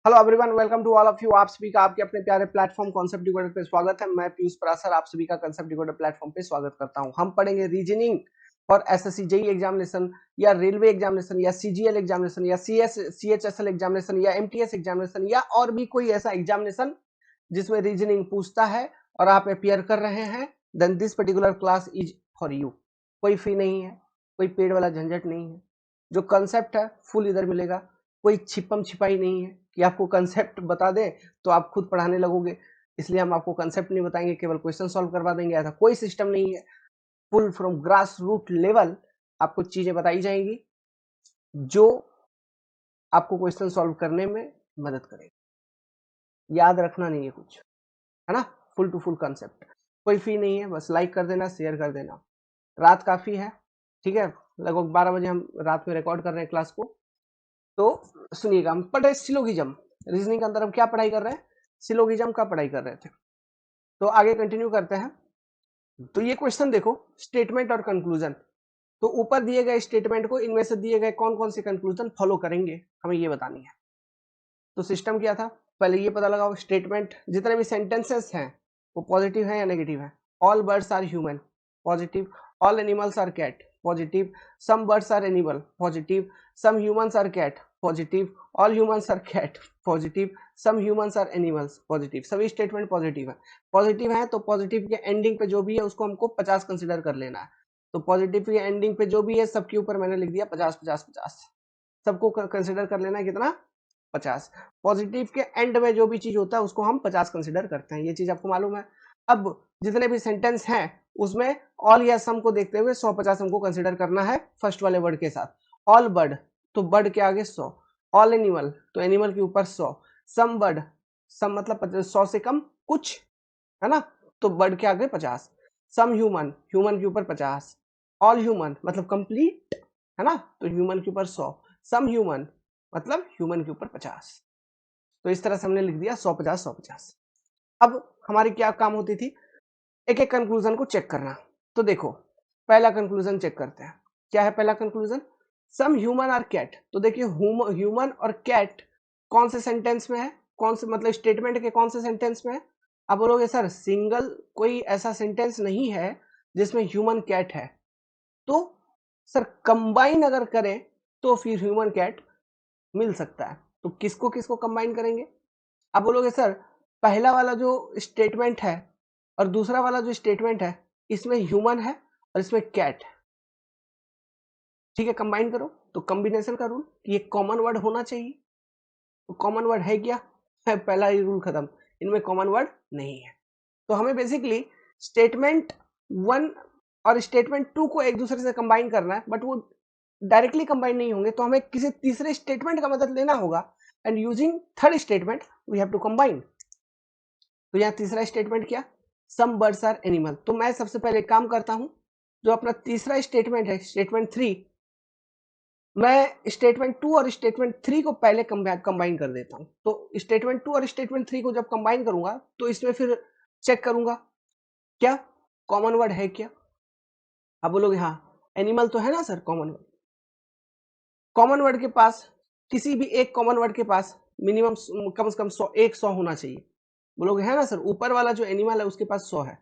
Hello everyone, welcome to all of you. आप सभी का आपके अपने प्यारे प्लेटफॉर्म कॉन्सेप्ट डिकोडर पे स्वागत है। मैं पीयूष पराशर आप सभी का कॉन्सेप्ट डिकोडर प्लेटफॉर्म पे स्वागत करता हूं। हम पढ़ेंगे रीजनिंग और एसएससी जेई एग्जामिनेशन या रेलवे एग्जामिनेशन या सीजीएल एग्जामिनेशन या सीएचएसएल एग्जामिनेशन या एमटीएस एग्जामिनेशन या और भी कोई ऐसा एग्जामिनेशन जिसमें रीजनिंग पूछता है और आप अपियर कर रहे हैं, then this particular class is for you. कोई फी नहीं है, कोई पेड वाला झंझट नहीं है। जो कंसेप्ट है फुल इधर मिलेगा। कोई छिपम छिपाई नहीं है कि आपको कंसेप्ट बता दें तो आप खुद पढ़ाने लगोगे। इसलिए हम आपको कंसेप्ट नहीं बताएंगे, केवल क्वेश्चन सॉल्व करवा देंगे। ऐसा कोई सिस्टम नहीं है। Full from grass root level आपको चीजें बताई जाएंगी जो आपको क्वेश्चन सॉल्व करने में मदद करेगी। याद रखना नहीं है कुछ, है ना। फुल टू फुल कंसेप्ट, कोई फी नहीं है। बस लाइक कर देना, शेयर कर देना। रात काफी है, ठीक है। लगभग 12 बजे हम रात में रिकॉर्ड कर रहे हैं क्लास को। तो सुनिएगा, हम पढ़ रहे सिलोगिज्म। रीजनिंग के अंदर हम क्या पढ़ाई कर रहे हैं? सिलोगिज्म का पढ़ाई कर रहे थे। तो आगे कंटिन्यू करते हैं। तो ये क्वेश्चन देखो, स्टेटमेंट और कंक्लूजन। तो ऊपर दिए गए स्टेटमेंट को इनमें से दिए गए कौन कौन से कंक्लूजन फॉलो करेंगे, हमें ये बतानी है। तो सिस्टम क्या था, पहले ये पता लगाओ। स्टेटमेंट जितने भी सेंटेंसेस हैं वो पॉजिटिव है या नेगेटिव है। All birds are human, positive. All animals are cat, positive. Some birds are animal, positive. Some humans are cat, positive. All humans are cat, positive. Some humans are animals, positive. सभी statement positive है। Positive है तो positive के ending पे जो भी है उसको हमको 50 कंसिडर कर लेना है। तो पॉजिटिव के एंडिंग पे जो भी है सबके ऊपर मैंने लिख दिया 50 50 50। सबको कंसिडर कर लेना है कितना? 50। पॉजिटिव के एंड में जो भी चीज होता है उसको हम 50 कंसिडर करते हैं, ये चीज आपको मालूम है। अब जितने भी सेंटेंस हैं उसमें ऑल या सम को देखते हुए 150 हमको कंसिडर करना है फर्स्ट वाले वर्ड के साथ। ऑल बर्ड, तो बर्ड के आगे 100। ऑल एनिमल, तो एनिमल के ऊपर 100। सम बर्ड, सम मतलब 100 से कम कुछ, है ना, तो बर्ड के आगे 50। सम ह्यूमन, ह्यूमन के ऊपर 50। ऑल ह्यूमन मतलब कंप्लीट, है ना, तो ह्यूमन के ऊपर 100। सम ह्यूमन मतलब ह्यूमन के ऊपर 50। तो इस तरह से हमने लिख दिया 150 150। अब हमारी क्या काम होती थी? एक एक कंक्लूजन को चेक करना। तो देखो, पहला कंक्लूजन चेक करते हैं। क्या है पहला conclusion? Some human are cat. तो देखिए, ह्यूमन और कैट कौन से सेंटेंस में है, कौन से मतलब स्टेटमेंट के कौन से सेंटेंस में है? आप बोलोगे सर सिंगल कोई ऐसा सेंटेंस नहीं है जिसमें ह्यूमन कैट है। तो सर कंबाइन अगर करें तो फिर ह्यूमन कैट मिल सकता है। तो किसको किसको कंबाइन करेंगे? आप बोलोगे सर पहला वाला जो स्टेटमेंट है और दूसरा वाला जो स्टेटमेंट है इसमें ह्यूमन है और इसमें कैट है, ठीक है, कंबाइन करो। तो कॉम्बिनेशन का रूल कि ये कॉमन वर्ड होना चाहिए। तो कॉमन वर्ड है क्या? है, पहला ही रूल खत्म, इनमें कॉमन वर्ड नहीं है। तो हमें बेसिकली स्टेटमेंट 1 और स्टेटमेंट 2 को एक दूसरे से कंबाइन करना है, बट वो डायरेक्टली कंबाइन नहीं होंगे, तो हमें किसी तीसरे स्टेटमेंट का मदद लेना होगा। And using third statement we have to combine. तो यहाँ तीसरा स्टेटमेंट क्या? Some birds are animal. तो मैं सबसे पहले काम करता हूं, जो अपना तीसरा स्टेटमेंट है स्टेटमेंट 3, मैं स्टेटमेंट 2 और स्टेटमेंट 3 को पहले कंबाइन कर देता हूं। तो स्टेटमेंट 2 और स्टेटमेंट 3 को जब कंबाइन करूंगा तो इसमें फिर चेक करूंगा क्या कॉमन वर्ड है क्या। आप बोलोगे हाँ एनिमल तो है ना sir common word. Common word के पास, किसी भी एक कॉमन वर्ड के पास मिनिमम कम से कम 100 होना चाहिए। बोलोगे है ना सर, ऊपर वाला जो एनिमल है उसके पास 100 है।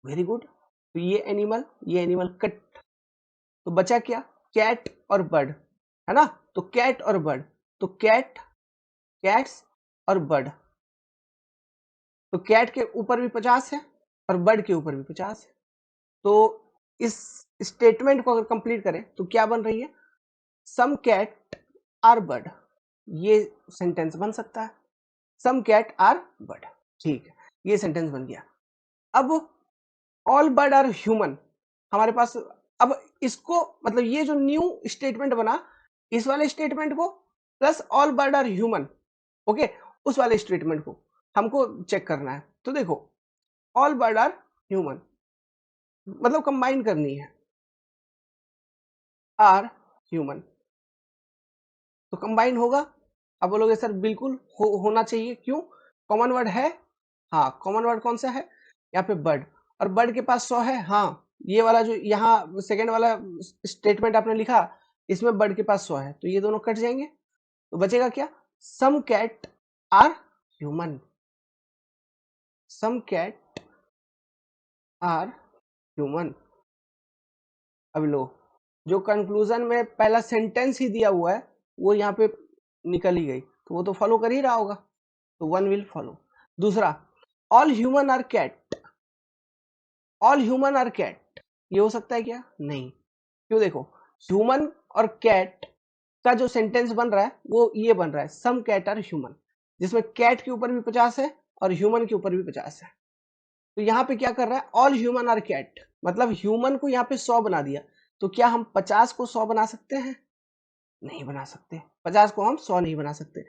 Very good. तो ये एनिमल कट। तो बचा क्या? कैट और बर्ड, है ना। तो कैट और बर्ड, तो कैट, कैट्स और बर्ड। तो कैट के ऊपर भी 50 है और बर्ड के ऊपर भी 50 है। तो इस स्टेटमेंट को अगर कंप्लीट करें तो क्या बन रही है? सम कैट आर बर्ड। ये सेंटेंस बन सकता है, सम कैट आर बर्ड। ठीक है, ये सेंटेंस बन गया। अब ऑल बर्ड आर ह्यूमन हमारे पास। अब इसको मतलब ये जो न्यू स्टेटमेंट बना, इस वाले स्टेटमेंट को plus all bird are human, okay, उस वाले स्टेटमेंट को हमको चेक करना है। तो देखो, ऑल बर्ड आर ह्यूमन मतलब कंबाइन करनी है, आर ह्यूमन, तो कंबाइन होगा। अब बोलोगे सर बिल्कुल होना चाहिए, क्यों? कॉमन वर्ड है। हाँ, कॉमन वर्ड कौन सा है? यहाँ पे बर्ड, और बर्ड के पास 100 है। हाँ, ये वाला जो यहाँ सेकेंड वाला स्टेटमेंट आपने लिखा इसमें बर्ड के पास 100 है, तो ये दोनों कट जाएंगे। तो बचेगा क्या? Some cat are human, some cat are human. अब लो, जो कंक्लूजन में पहला सेंटेंस ही दिया हुआ है वो यहाँ पे निकल ही गई, तो वो तो फॉलो कर ही रहा होगा, तो वन विल फॉलो। दूसरा, all human are cat, all human are cat, ये हो सकता है क्या? नहीं। क्यों? देखो, ह्यूमन और कैट का जो सेंटेंस बन रहा है वो ये बन रहा है, सम कैट आर ह्यूमन, जिसमें कैट के ऊपर भी 50 है और ह्यूमन के ऊपर भी 50 है। तो यहाँ पे क्या कर रहा है, ऑल ह्यूमन आर कैट, मतलब ह्यूमन को यहाँ पे 100 बना दिया। तो क्या हम 50 को 100 बना सकते हैं? नहीं बना सकते। 50 को हम 100 नहीं बना सकते।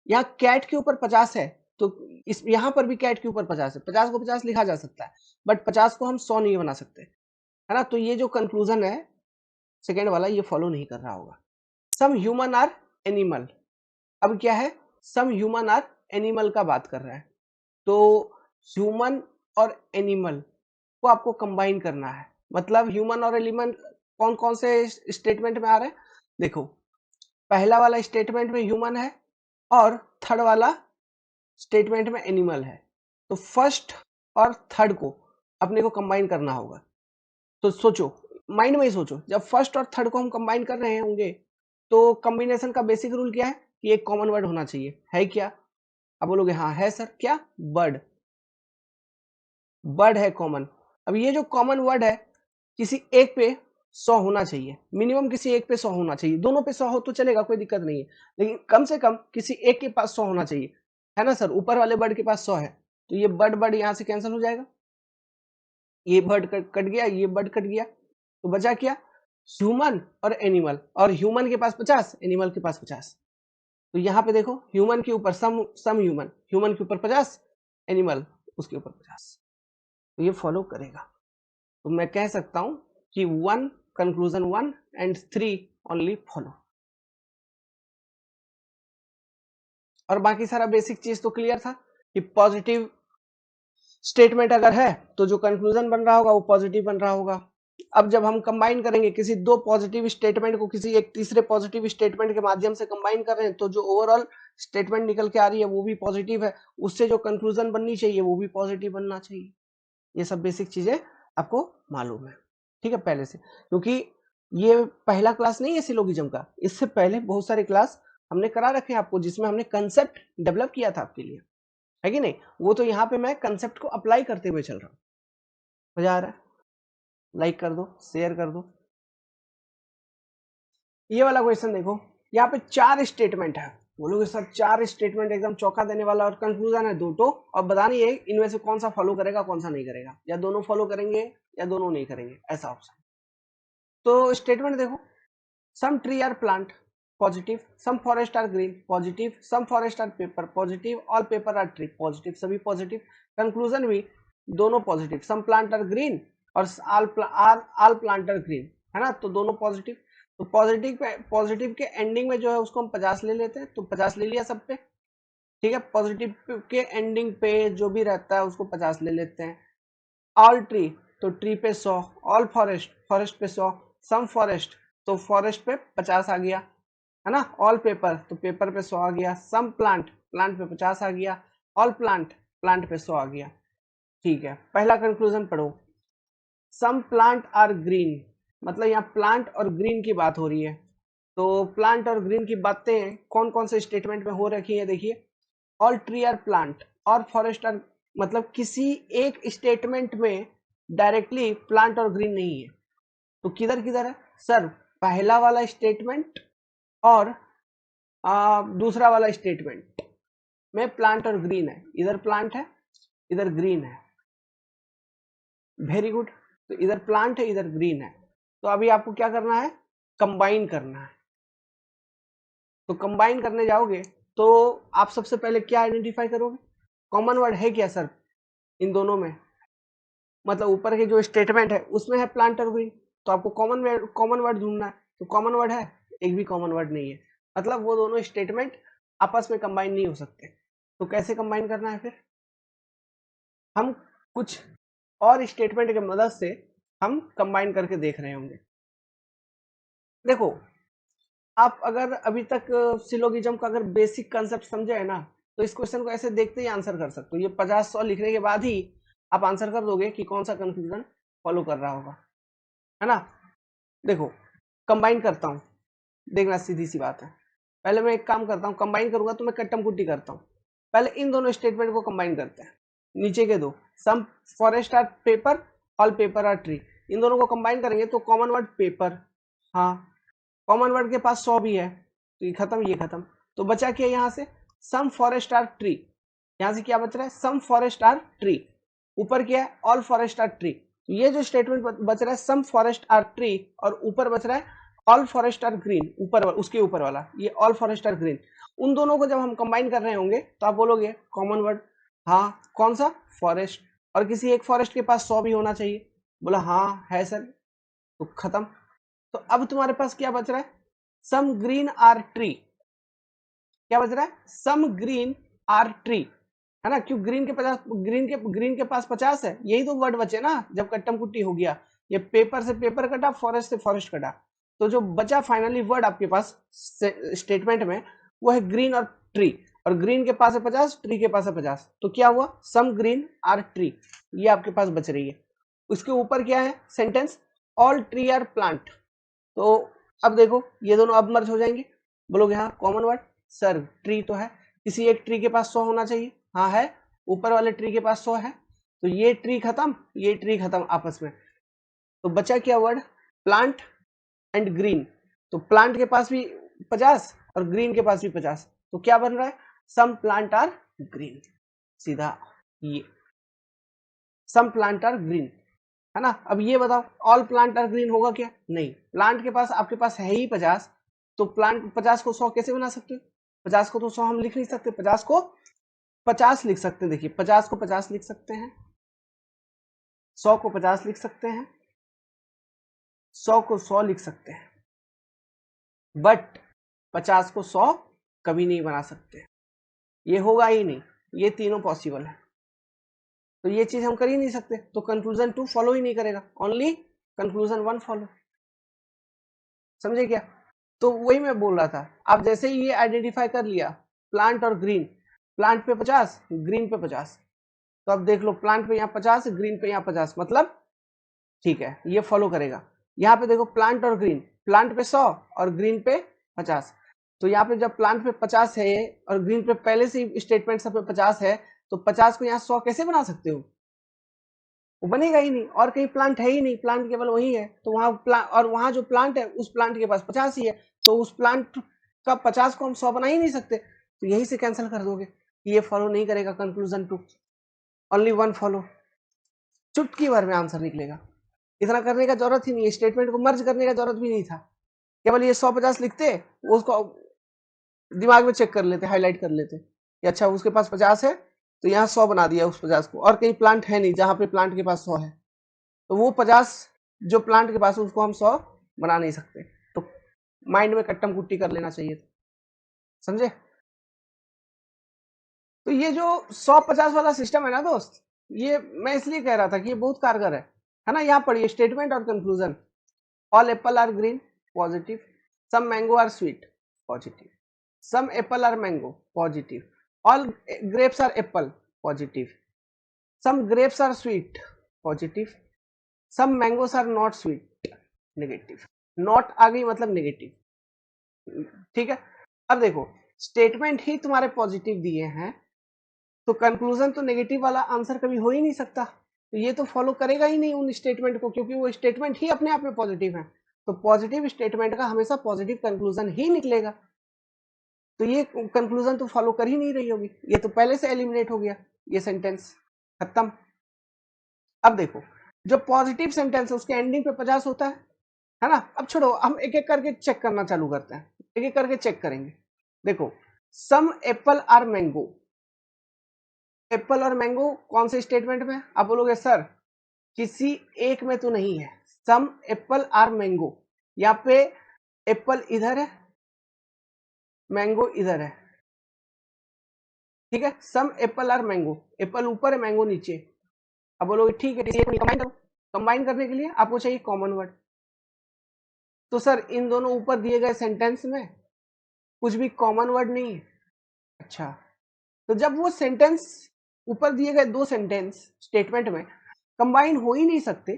यहाँ कैट के ऊपर 50 है, तो इस यहाँ पर भी कैट के ऊपर 50 है, 50 को 50 लिखा जा सकता है, बट 50 को हम 100 नहीं बना सकते, है ना। तो ये जो कंक्लूजन है सेकेंड वाला, ये फॉलो नहीं कर रहा होगा। सम ह्यूमन आर एनिमल, अब क्या है, सम ह्यूमन आर एनिमल का बात कर रहा है, तो ह्यूमन और एनिमल को आपको कंबाइन करना है। मतलब ह्यूमन और एनिमल कौन कौन से स्टेटमेंट में आ रहे हैं? देखो, पहला वाला स्टेटमेंट में ह्यूमन है और थर्ड वाला स्टेटमेंट में एनिमल है, तो फर्स्ट और थर्ड को अपने को कंबाइन करना होगा। तो सोचो, माइंड में ही सोचो, जब फर्स्ट और थर्ड को हम कंबाइन कर रहे होंगे तो कॉम्बिनेशन का बेसिक रूल क्या है कि एक कॉमन वर्ड होना चाहिए, है क्या? अब बोलोगे हाँ है सर, क्या? बर्ड, बर्ड है कॉमन। अब ये जो कॉमन वर्ड है, किसी एक पे 100 होना चाहिए, मिनिमम किसी एक पे 100 होना चाहिए, दोनों पे 100 हो तो चलेगा, कोई दिक्कत नहीं है, लेकिन कम से कम किसी एक के पास 100 होना चाहिए, है ना सर। ऊपर वाले बर्ड के पास 100 है, तो ये बर्ड बर्ड यहाँ से कैंसिल हो जाएगा, ये बर्ड कट गया, ये बर्ड कट गया, तो बचा क्या? ह्यूमन और एनिमल, और ह्यूमन के पास 50, एनिमल के पास 50। तो यहाँ पे देखो, ह्यूमन के ऊपर सम ह्यूमन, ह्यूमन के ऊपर 50, एनिमल उसके ऊपर 50, तो ये फॉलो करेगा। तो मैं कह सकता हूं कि 1 कंक्लूजन 1 एंड 3 ओनली फॉलो। और बाकी सारा बेसिक चीज तो क्लियर था कि पॉजिटिव स्टेटमेंट अगर है तो जो कंक्लूजन बन रहा होगा वो पॉजिटिव बन रहा होगा। अब जब हम कंबाइन करेंगे किसी दो पॉजिटिव स्टेटमेंट को किसी एक तीसरे पॉजिटिव स्टेटमेंट के माध्यम से कंबाइन कर रहे हैं, तो जो ओवरऑल स्टेटमेंट निकल के आ रही है वो भी पॉजिटिव है, उससे जो कंक्लूजन बननी चाहिए वो भी पॉजिटिव बनना चाहिए। ये सब बेसिक चीजें आपको मालूम है, ठीक है, पहले से, क्योंकि ये पहला क्लास नहीं है सिलोगिज्म का, इससे पहले बहुत सारे क्लास हमने करा रखे हैं आपको, जिसमें हमने कंसेप्ट डेवलप किया था आपके लिए, है कि नहीं। वो तो यहाँ पे मैं कंसेप्ट को अप्लाई करते हुए चल रहा हूँ। मजा आ रहा है? लाइक कर दो, शेयर कर दो। ये वाला क्वेश्चन देखो, यहाँ पे 4 स्टेटमेंट है, बोलोगे सर 4 स्टेटमेंट एकदम चौंका देने वाला, और कंक्लूजन है 2 तो, और बतानी है इनमें से कौन सा फॉलो करेगा कौन सा नहीं करेगा, या दोनों फॉलो करेंगे या दोनों नहीं करेंगे, ऐसा ऑप्शन। तो स्टेटमेंट देखो, some tree are plant positive, some forest are green positive, some forest are paper positive, all paper are tree positive, सभी पॉजिटिव। कंक्लूजन भी दोनों positive, some plant are green और ऑल प्लांट आर ग्रीन, है ना, तो दोनों पॉजिटिव। तो पॉजिटिव के एंडिंग में जो है उसको हम 50 ले लेते हैं, तो 50 ले लिया सब पे, ठीक है। पॉजिटिव के एंडिंग पे जो भी रहता है उसको 50 ले लेते हैं। ऑल ट्री, तो ट्री पे 100, ऑल फॉरेस्ट, फॉरेस्ट पे 100, सम फॉरेस्ट, तो फॉरेस्ट पे 50 आ गया, है ना। ऑल पेपर, तो पेपर पे 100 आ गया, सम प्लांट, प्लांट पे 50 आ गया, ऑल प्लांट, प्लांट पे 100 आ गया, ठीक है। पहला कंक्लूजन पढ़ो, सम प्लांट आर ग्रीन, मतलब यहाँ प्लांट और ग्रीन की बात हो रही है, तो प्लांट और ग्रीन की बातें कौन कौन से स्टेटमेंट में हो रखी है, देखिए, ऑल ट्री आर प्लांट और फॉरेस्ट आर, मतलब किसी एक स्टेटमेंट में डायरेक्टली प्लांट और ग्रीन नहीं है, तो किधर किधर है सर, पहला वाला स्टेटमेंट और दूसरा वाला स्टेटमेंट में प्लांट और ग्रीन है, इधर प्लांट है इधर ग्रीन है, वेरी गुड। तो इधर प्लांट है इधर ग्रीन है, तो अभी आपको क्या करना है, कंबाइन करना है। तो कंबाइन करने जाओगे तो आप सबसे पहले क्या आइडेंटिफाई करोगे, कॉमन वर्ड है क्या सर इन दोनों में, मतलब ऊपर के जो स्टेटमेंट है उसमें है प्लांट और ग्रीन, तो आपको कॉमन वर्ड ढूंढना है, तो कॉमन वर्ड है, एक भी कॉमन वर्ड नहीं है, मतलब वो दोनों स्टेटमेंट आपस में कंबाइन नहीं हो सकते। तो कैसे कंबाइन करना है फिर, हम कुछ और स्टेटमेंट की मदद से हम कंबाइन करके देख रहे होंगे। देखो, आप अगर अभी तक सिलोगिज्म का अगर बेसिक कंसेप्ट समझे है ना, तो इस क्वेश्चन को ऐसे देखते ही आंसर कर सकते हो। ये 50-100 लिखने के बाद ही आप आंसर कर दोगे कि कौन सा कंक्लूजन फॉलो कर रहा होगा, है ना। देखो कंबाइन करता हूँ, देखना सीधी सी बात है। पहले मैं एक काम करता हूँ, कंबाइन करूंगा तो मैं कट्टम कुट्टी करता हूँ। पहले इन दोनों स्टेटमेंट को कंबाइन करते हैं। नीचे के दो, some forest are paper, all paper are tree, इन दोनों को कंबाइन करेंगे तो कॉमन वर्ड पेपर, हाँ कॉमन वर्ड के पास 100 भी है, तो ये खत्म ये खत्म। तो बचा क्या यहाँ से, सम फॉरेस्ट आर ट्री, यहाँ से क्या बच रहा है, सम फॉरेस्ट आर ट्री। ऊपर क्या है, ऑल फॉरेस्ट आर ट्री। तो ये जो स्टेटमेंट बच रहा है सम फॉरेस्ट आर ट्री, और ऊपर बच रहा है ऑल फॉरेस्ट आर ग्रीन, ऊपर उसके ऊपर वाला ये ऑल फॉरेस्ट आर ग्रीन। उन दोनों को जब हम कंबाइन कर रहे होंगे तो आप बोलोगे कॉमन वर्ड, हाँ कौन सा, फॉरेस्ट, और किसी एक फॉरेस्ट के पास 100 भी होना चाहिए। बोला हाँ है सर, तो खत्म। तो अब तुम्हारे पास क्या बच रहा है, सम ग्रीन आर ट्री, क्या बच रहा है, सम ग्रीन आर ट्री, है ना। क्यों, ग्रीन के 50, ग्रीन के पास 50 है, यही तो वर्ड बचे ना जब कट्टम कुट्टी हो गया। ये पेपर से पेपर कटा, फॉरेस्ट से फॉरेस्ट कटा, तो जो बचा फाइनली वर्ड आपके पास स्टेटमेंट में वो है ग्रीन और ट्री, और ग्रीन के पास है 50, ट्री के पास है 50, तो क्या हुआ, सम ग्रीन आर ट्री, ये आपके पास बच रही है। उसके ऊपर क्या है sentence, all tree are plant. तो अब देखो ये दोनों अब मर्ज हो जाएंगे। बोलोगे हाँ कॉमन वर्ड, सर ट्री तो है, किसी एक ट्री के पास 100 होना चाहिए, हाँ है, ऊपर वाले ट्री के पास 100 है, तो ये ट्री खत्म ये ट्री खत्म आपस में। तो बचा क्या वर्ड, प्लांट एंड ग्रीन। तो प्लांट के पास भी 50 और ग्रीन के पास भी 50, तो क्या बन रहा है, सम प्लांट आर ग्रीन, सीधा ये सम प्लांट आर ग्रीन, है ना। अब ये बताओ ऑल प्लांट आर ग्रीन होगा क्या, नहीं, प्लांट के पास आपके पास है ही 50, तो प्लांट 50 को 100 कैसे बना सकते हो, 50 को तो 100 हम लिख नहीं सकते, 50 को 50 लिख सकते हैं। देखिए 50 को 50 लिख सकते हैं, 100 को 50 लिख सकते हैं, 100 को 100 लिख सकते हैं, बट 50 को 100 कभी नहीं बना सकते, ये होगा ही नहीं, ये तीनों पॉसिबल है, तो ये चीज हम कर ही नहीं सकते, तो कंक्लूजन 2 फॉलो ही नहीं करेगा, ओनली कंक्लूजन 1 फॉलो, समझे क्या। तो वही मैं बोल रहा था, आप जैसे ही ये आइडेंटिफाई कर लिया प्लांट और ग्रीन, प्लांट पे 50 ग्रीन पे 50, तो अब देख लो प्लांट पे यहाँ 50 ग्रीन पे यहाँ 50, मतलब ठीक है ये फॉलो करेगा। यहाँ पे देखो प्लांट और ग्रीन, प्लांट पे 100 और ग्रीन पे 50, तो यहाँ पे जब प्लांट पे 50 है और ग्रीन पे पहले से ही स्टेटमेंट सब पे 50 है, तो 50 को यहाँ 100 कैसे बना सकते हो, वो बनेगा ही नहीं, और कहीं प्लांट है ही नहीं, प्लांट केवल वही है, तो वहां प्लांट, और वहां जो प्लांट है उस प्लांट के पास 50 ही है, तो उस प्लांट का 50 को हम 100 बना ही नहीं सकते, तो यही से कैंसिल कर दोगे, ये फॉलो नहीं करेगा कंक्लूजन 2, ओनली 1 फॉलो, चुटकी भर में आंसर निकलेगा। इतना करने का जरूरत ही नहीं है, स्टेटमेंट को मर्ज करने का जरूरत भी नहीं था, केवल ये 150 लिखते, उसको दिमाग में चेक कर लेते, हाईलाइट कर लेते कि अच्छा उसके पास 50 है, तो यहाँ 100 बना दिया उस 50 को, और कहीं प्लांट है नहीं जहां पे प्लांट के पास 100 है, तो वो 50 जो प्लांट के पास है उसको हम 100 बना नहीं सकते, तो माइंड में कट्टम कुट्टी कर लेना चाहिए था, समझे। तो ये जो 100-50 वाला सिस्टम है ना दोस्त, ये मैं इसलिए कह रहा था कि ये बहुत कारगर है ना। यहाँ पढ़िए स्टेटमेंट और conclusion, all apple are green, positive, some mango are sweet, positive, some apple are mango, positive, all grapes are apple, positive, some grapes are sweet, positive, some mangoes are not sweet, negative, not आ गई मतलब negative, ठीक है। अब देखो statement ही तुम्हारे positive दिए हैं, तो कंक्लूजन तो नेगेटिव वाला आंसर कभी हो ही नहीं सकता, तो ये तो फॉलो करेगा ही नहीं उन स्टेटमेंट को, क्योंकि वो स्टेटमेंट ही अपने आप में पॉजिटिव है, तो पॉजिटिव स्टेटमेंट का हमेशा पॉजिटिव कंक्लूजन ही निकलेगा, तो ये कंक्लूजन तो फॉलो कर ही नहीं रही होगी, ये तो पहले से एलिमिनेट हो गया, ये सेंटेंस खत्म। अब देखो जो पॉजिटिव सेंटेंस है उसके एंडिंग पे 50 होता है ना। अब छोड़ो, हम एक एक करके चेक करना चालू करते हैं, एक एक करके चेक करेंगे। देखो सम एप्पल आर मैंगो, एप्पल और मैंगो कौन से स्टेटमेंट में, आप बोलोगे सर किसी एक में तो नहीं है, सम एप्पल आर मैंगो, यहाँ पे एप्पल इधर है मैंगो इधर है, ठीक है, सम एप्पल आर मैंगो, एप्पल ऊपर है मैंगो नीचे। अब बोलोगे ठीक है कंबाइन करो, कंबाइन करने के लिए आपको चाहिए कॉमन वर्ड, तो सर इन दोनों ऊपर दिए गए सेंटेंस में कुछ भी कॉमन वर्ड नहीं है। अच्छा, तो जब वो सेंटेंस ऊपर दिए गए दो सेंटेंस स्टेटमेंट में कंबाइन हो ही नहीं सकते,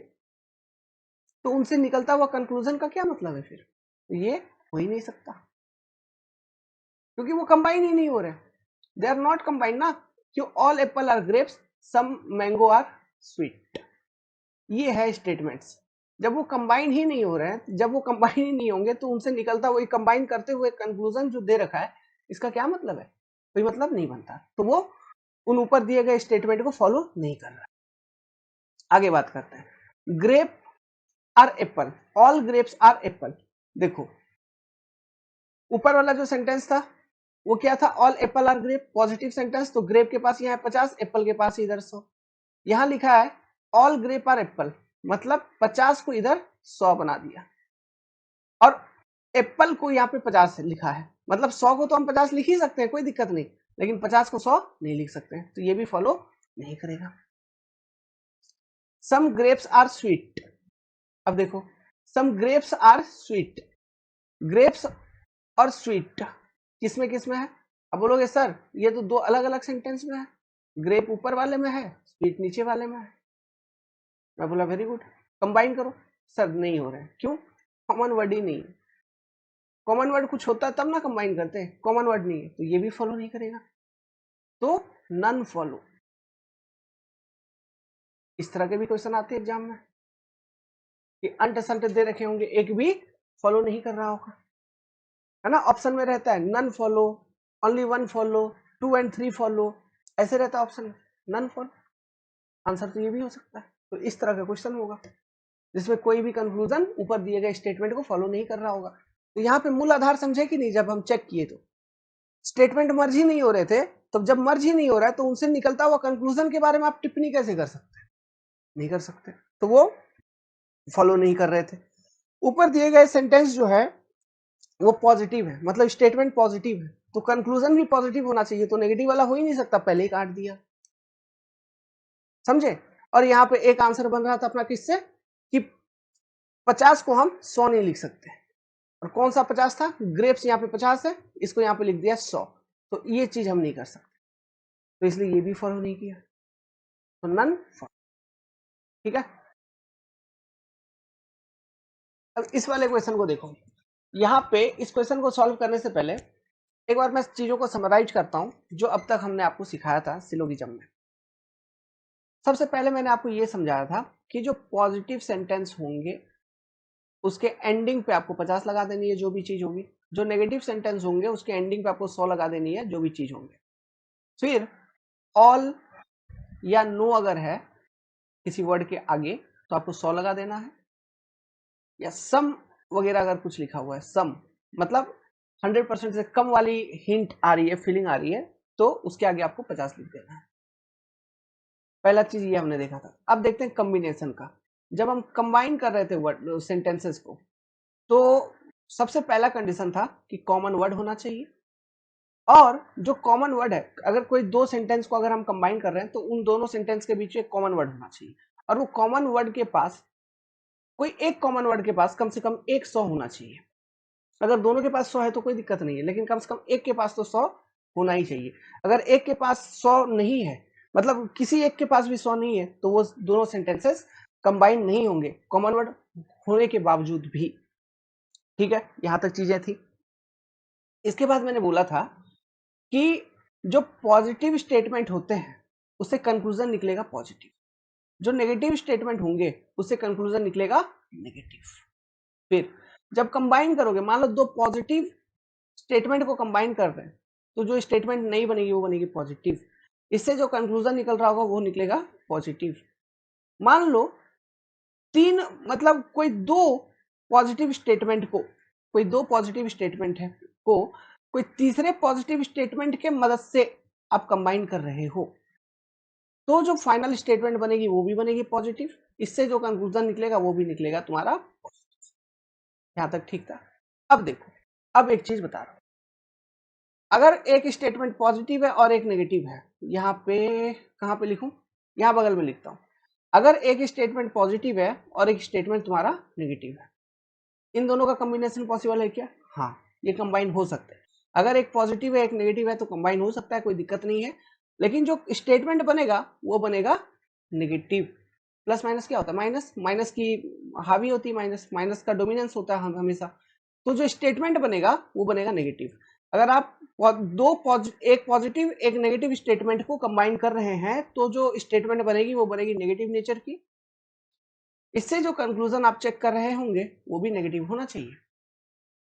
तो उनसे निकलता हुआ कंक्लूजन का क्या मतलब है? फिर तो ये हो ही नहीं सकता, क्योंकि वो कंबाइन ही नहीं हो रहे, दे आर नॉट कंबाइन ना। क्यों? All apple are grapes, some mango are sweet, ये है स्टेटमेंट्स। जब वो कंबाइन ही नहीं हो रहे हैं, जब वो कंबाइन ही नहीं होंगे, तो उनसे निकलता वही कंबाइन करते हुए कंक्लूजन जो दे रखा है, इसका क्या मतलब है? कोई मतलब नहीं बनता, तो वो उन ऊपर दिए गए स्टेटमेंट को फॉलो नहीं कर रहा। आगे बात करते हैं। Grape are apple, all grapes are apple. देखो ऊपर वाला जो सेंटेंस था वो क्या था? All apple are grape, positive sentence, तो ग्रेप के पास यहाँ 50, एप्पल के पास इधर 100। यहां लिखा है ऑल ग्रेप आर एप्पल, मतलब 50 को इधर 100 बना दिया, और एप्पल को यहाँ पे 50 लिखा है, मतलब 100 को तो हम 50 लिख ही सकते हैं, कोई दिक्कत नहीं, लेकिन 50 को 100 नहीं लिख सकते हैं, तो ये भी फॉलो नहीं करेगा। सम ग्रेप्स आर स्वीट, अब देखो सम ग्रेप्स आर स्वीट, ग्रेप्स और स्वीट किसमें किसमें है? अब बोलोगे सर ये तो दो अलग अलग सेंटेंस में है, ग्रेप ऊपर वाले में है, स्वीट नीचे वाले में है। मैं बोला वेरी गुड, कंबाइन करो। सर नहीं हो रहा है, क्यों? कॉमन वर्ड ही नहीं है। कॉमन वर्ड कुछ होता है तब ना कंबाइन करते हैं, कॉमन वर्ड नहीं है, तो ये भी फॉलो नहीं करेगा, तो नन फॉलो। इस तरह के भी क्वेश्चन आते हैं एग्जाम में कि अनटसल्ट दे रखे होंगे, एक भी फॉलो नहीं कर रहा होगा, है ना। ऑप्शन में रहता है none follow, only one follow, 2 and 3 follow, ऐसे रहता है ऑप्शन, नन फॉलो। आंसर तो ये भी हो सकता है। तो इस तरह का क्वेश्चन होगा जिसमें कोई भी कंक्लूजन ऊपर दिए गए स्टेटमेंट को फॉलो नहीं कर रहा होगा। तो यहाँ पे मूल आधार समझे कि नहीं? जब हम चेक किए तो स्टेटमेंट मर्ज ही नहीं हो रहे थे, तो जब मर्ज ही नहीं हो रहा है तो उनसे निकलता हुआ कंक्लूजन के बारे में आप टिप्पणी कैसे कर सकते हैं? नहीं कर सकते, तो वो फॉलो नहीं कर रहे थे। ऊपर दिए गए सेंटेंस जो है वो पॉजिटिव है, मतलब स्टेटमेंट पॉजिटिव है, तो कंक्लूजन भी पॉजिटिव होना चाहिए, तो नेगेटिव वाला हो ही नहीं सकता, पहले ही काट दिया, समझे। और यहाँ पे एक आंसर बन रहा था अपना किससे कि 50 को हम 100 नहीं लिख सकते, और कौन सा 50 था? ग्रेप्स यहाँ पे 50 है, इसको यहाँ पे लिख दिया 100, तो ये चीज हम नहीं कर सकते, तो इसलिए ये भी फॉलो नहीं किया, तो नन फॉलो। ठीक है, अब इस वाले क्वेश्चन को देखो। यहाँ पे इस क्वेश्चन को सॉल्व करने से पहले एक बार मैं चीजों को समराइज करता हूं जो अब तक हमने आपको सिखाया था सिलोगिज्म में। सबसे पहले मैंने आपको ये समझाया था कि जो पॉजिटिव सेंटेंस होंगे उसके एंडिंग पे आपको 50 लगा देनी है जो भी चीज होगी, जो नेगेटिव सेंटेंस होंगे उसके एंडिंग पे आपको 100 लगा देनी है जो भी चीज होंगे। फिर ऑल या नो अगर है किसी वर्ड के आगे तो आपको 100 लगा देना है, या सम वगैरह अगर कुछ लिखा हुआ है, सम मतलब 100% से कम वाली हिंट आ रही है, फीलिंग आ रही है, तो उसके आगे आपको 50 लिख देना है। पहला चीज ये हमने देखा था। अब देखते हैं कॉम्बिनेशन का। जब हम कंबाइन कर रहे थे वर्ड सेंटेंसेस को, तो सबसे पहला कंडीशन था कि कॉमन वर्ड होना चाहिए, और जो कॉमन वर्ड है, अगर कोई दो सेंटेंस को अगर हम कंबाइन कर रहे हैं तो उन दोनों सेंटेंस के बीच में कॉमन वर्ड होना चाहिए, और वो कॉमन वर्ड के पास कोई एक कॉमन वर्ड के पास कम से कम एक 100 होना चाहिए। अगर दोनों के पास 100 है तो कोई दिक्कत नहीं है, लेकिन कम से कम एक के पास तो 100 होना ही चाहिए। अगर एक के पास 100 नहीं है, मतलब किसी एक के पास भी 100 नहीं है, तो वो दोनों सेंटेंसेस कंबाइन नहीं होंगे कॉमन वर्ड होने के बावजूद भी। ठीक है, यहां तक चीजें थी। इसके बाद मैंने बोला था कि जो पॉजिटिव स्टेटमेंट होते हैं उससे कंक्लूजन निकलेगा पॉजिटिव, जो नेगेटिव स्टेटमेंट होंगे उससे कंक्लूजन निकलेगा नेगेटिव। फिर जब कंबाइन करोगे, मान लो दो पॉजिटिव स्टेटमेंट को कंबाइन कर रहे हैं, तो जो स्टेटमेंट नहीं बनेगी वो बनेगी पॉजिटिव, इससे जो कंक्लूजन निकल रहा होगा वो निकलेगा पॉजिटिव। मान लो तीन, मतलब कोई दो पॉजिटिव स्टेटमेंट है को कोई तीसरे पॉजिटिव स्टेटमेंट के मदद से आप कंबाइन कर रहे हो, तो जो फाइनल स्टेटमेंट बनेगी वो भी बनेगी पॉजिटिव, इससे जो कंक्लूजन निकलेगा वो भी निकलेगा तुम्हारा। यहां तक ठीक था। अब देखो, अब एक चीज बता रहा हूं, अगर एक स्टेटमेंट पॉजिटिव है और एक नेगेटिव है, यहाँ पे कहां पे लिखूं? यहां बगल में लिखता हूं। अगर एक स्टेटमेंट पॉजिटिव है और एक स्टेटमेंट तुम्हारा नेगेटिव है, इन दोनों का कॉम्बिनेशन पॉसिबल है क्या? हाँ, ये कंबाइन हो सकता है। अगर एक पॉजिटिव है एक नेगेटिव है तो कंबाइन हो सकता है, कोई दिक्कत नहीं है। लेकिन जो स्टेटमेंट बनेगा वो बनेगा नेगेटिव। प्लस माइनस क्या होता है? माइनस, माइनस की हावी होती है, माइनस, माइनस का डोमिनेंस होता है हमेशा। तो जो स्टेटमेंट बनेगा वो बनेगा नेगेटिव। अगर आप एक पॉजिटिव एक नेगेटिव स्टेटमेंट को कंबाइन कर रहे हैं तो जो स्टेटमेंट बनेगी वो बनेगी नेगेटिव नेचर की। इससे जो कंक्लूजन आप चेक कर रहे होंगे वो भी नेगेटिव होना चाहिए,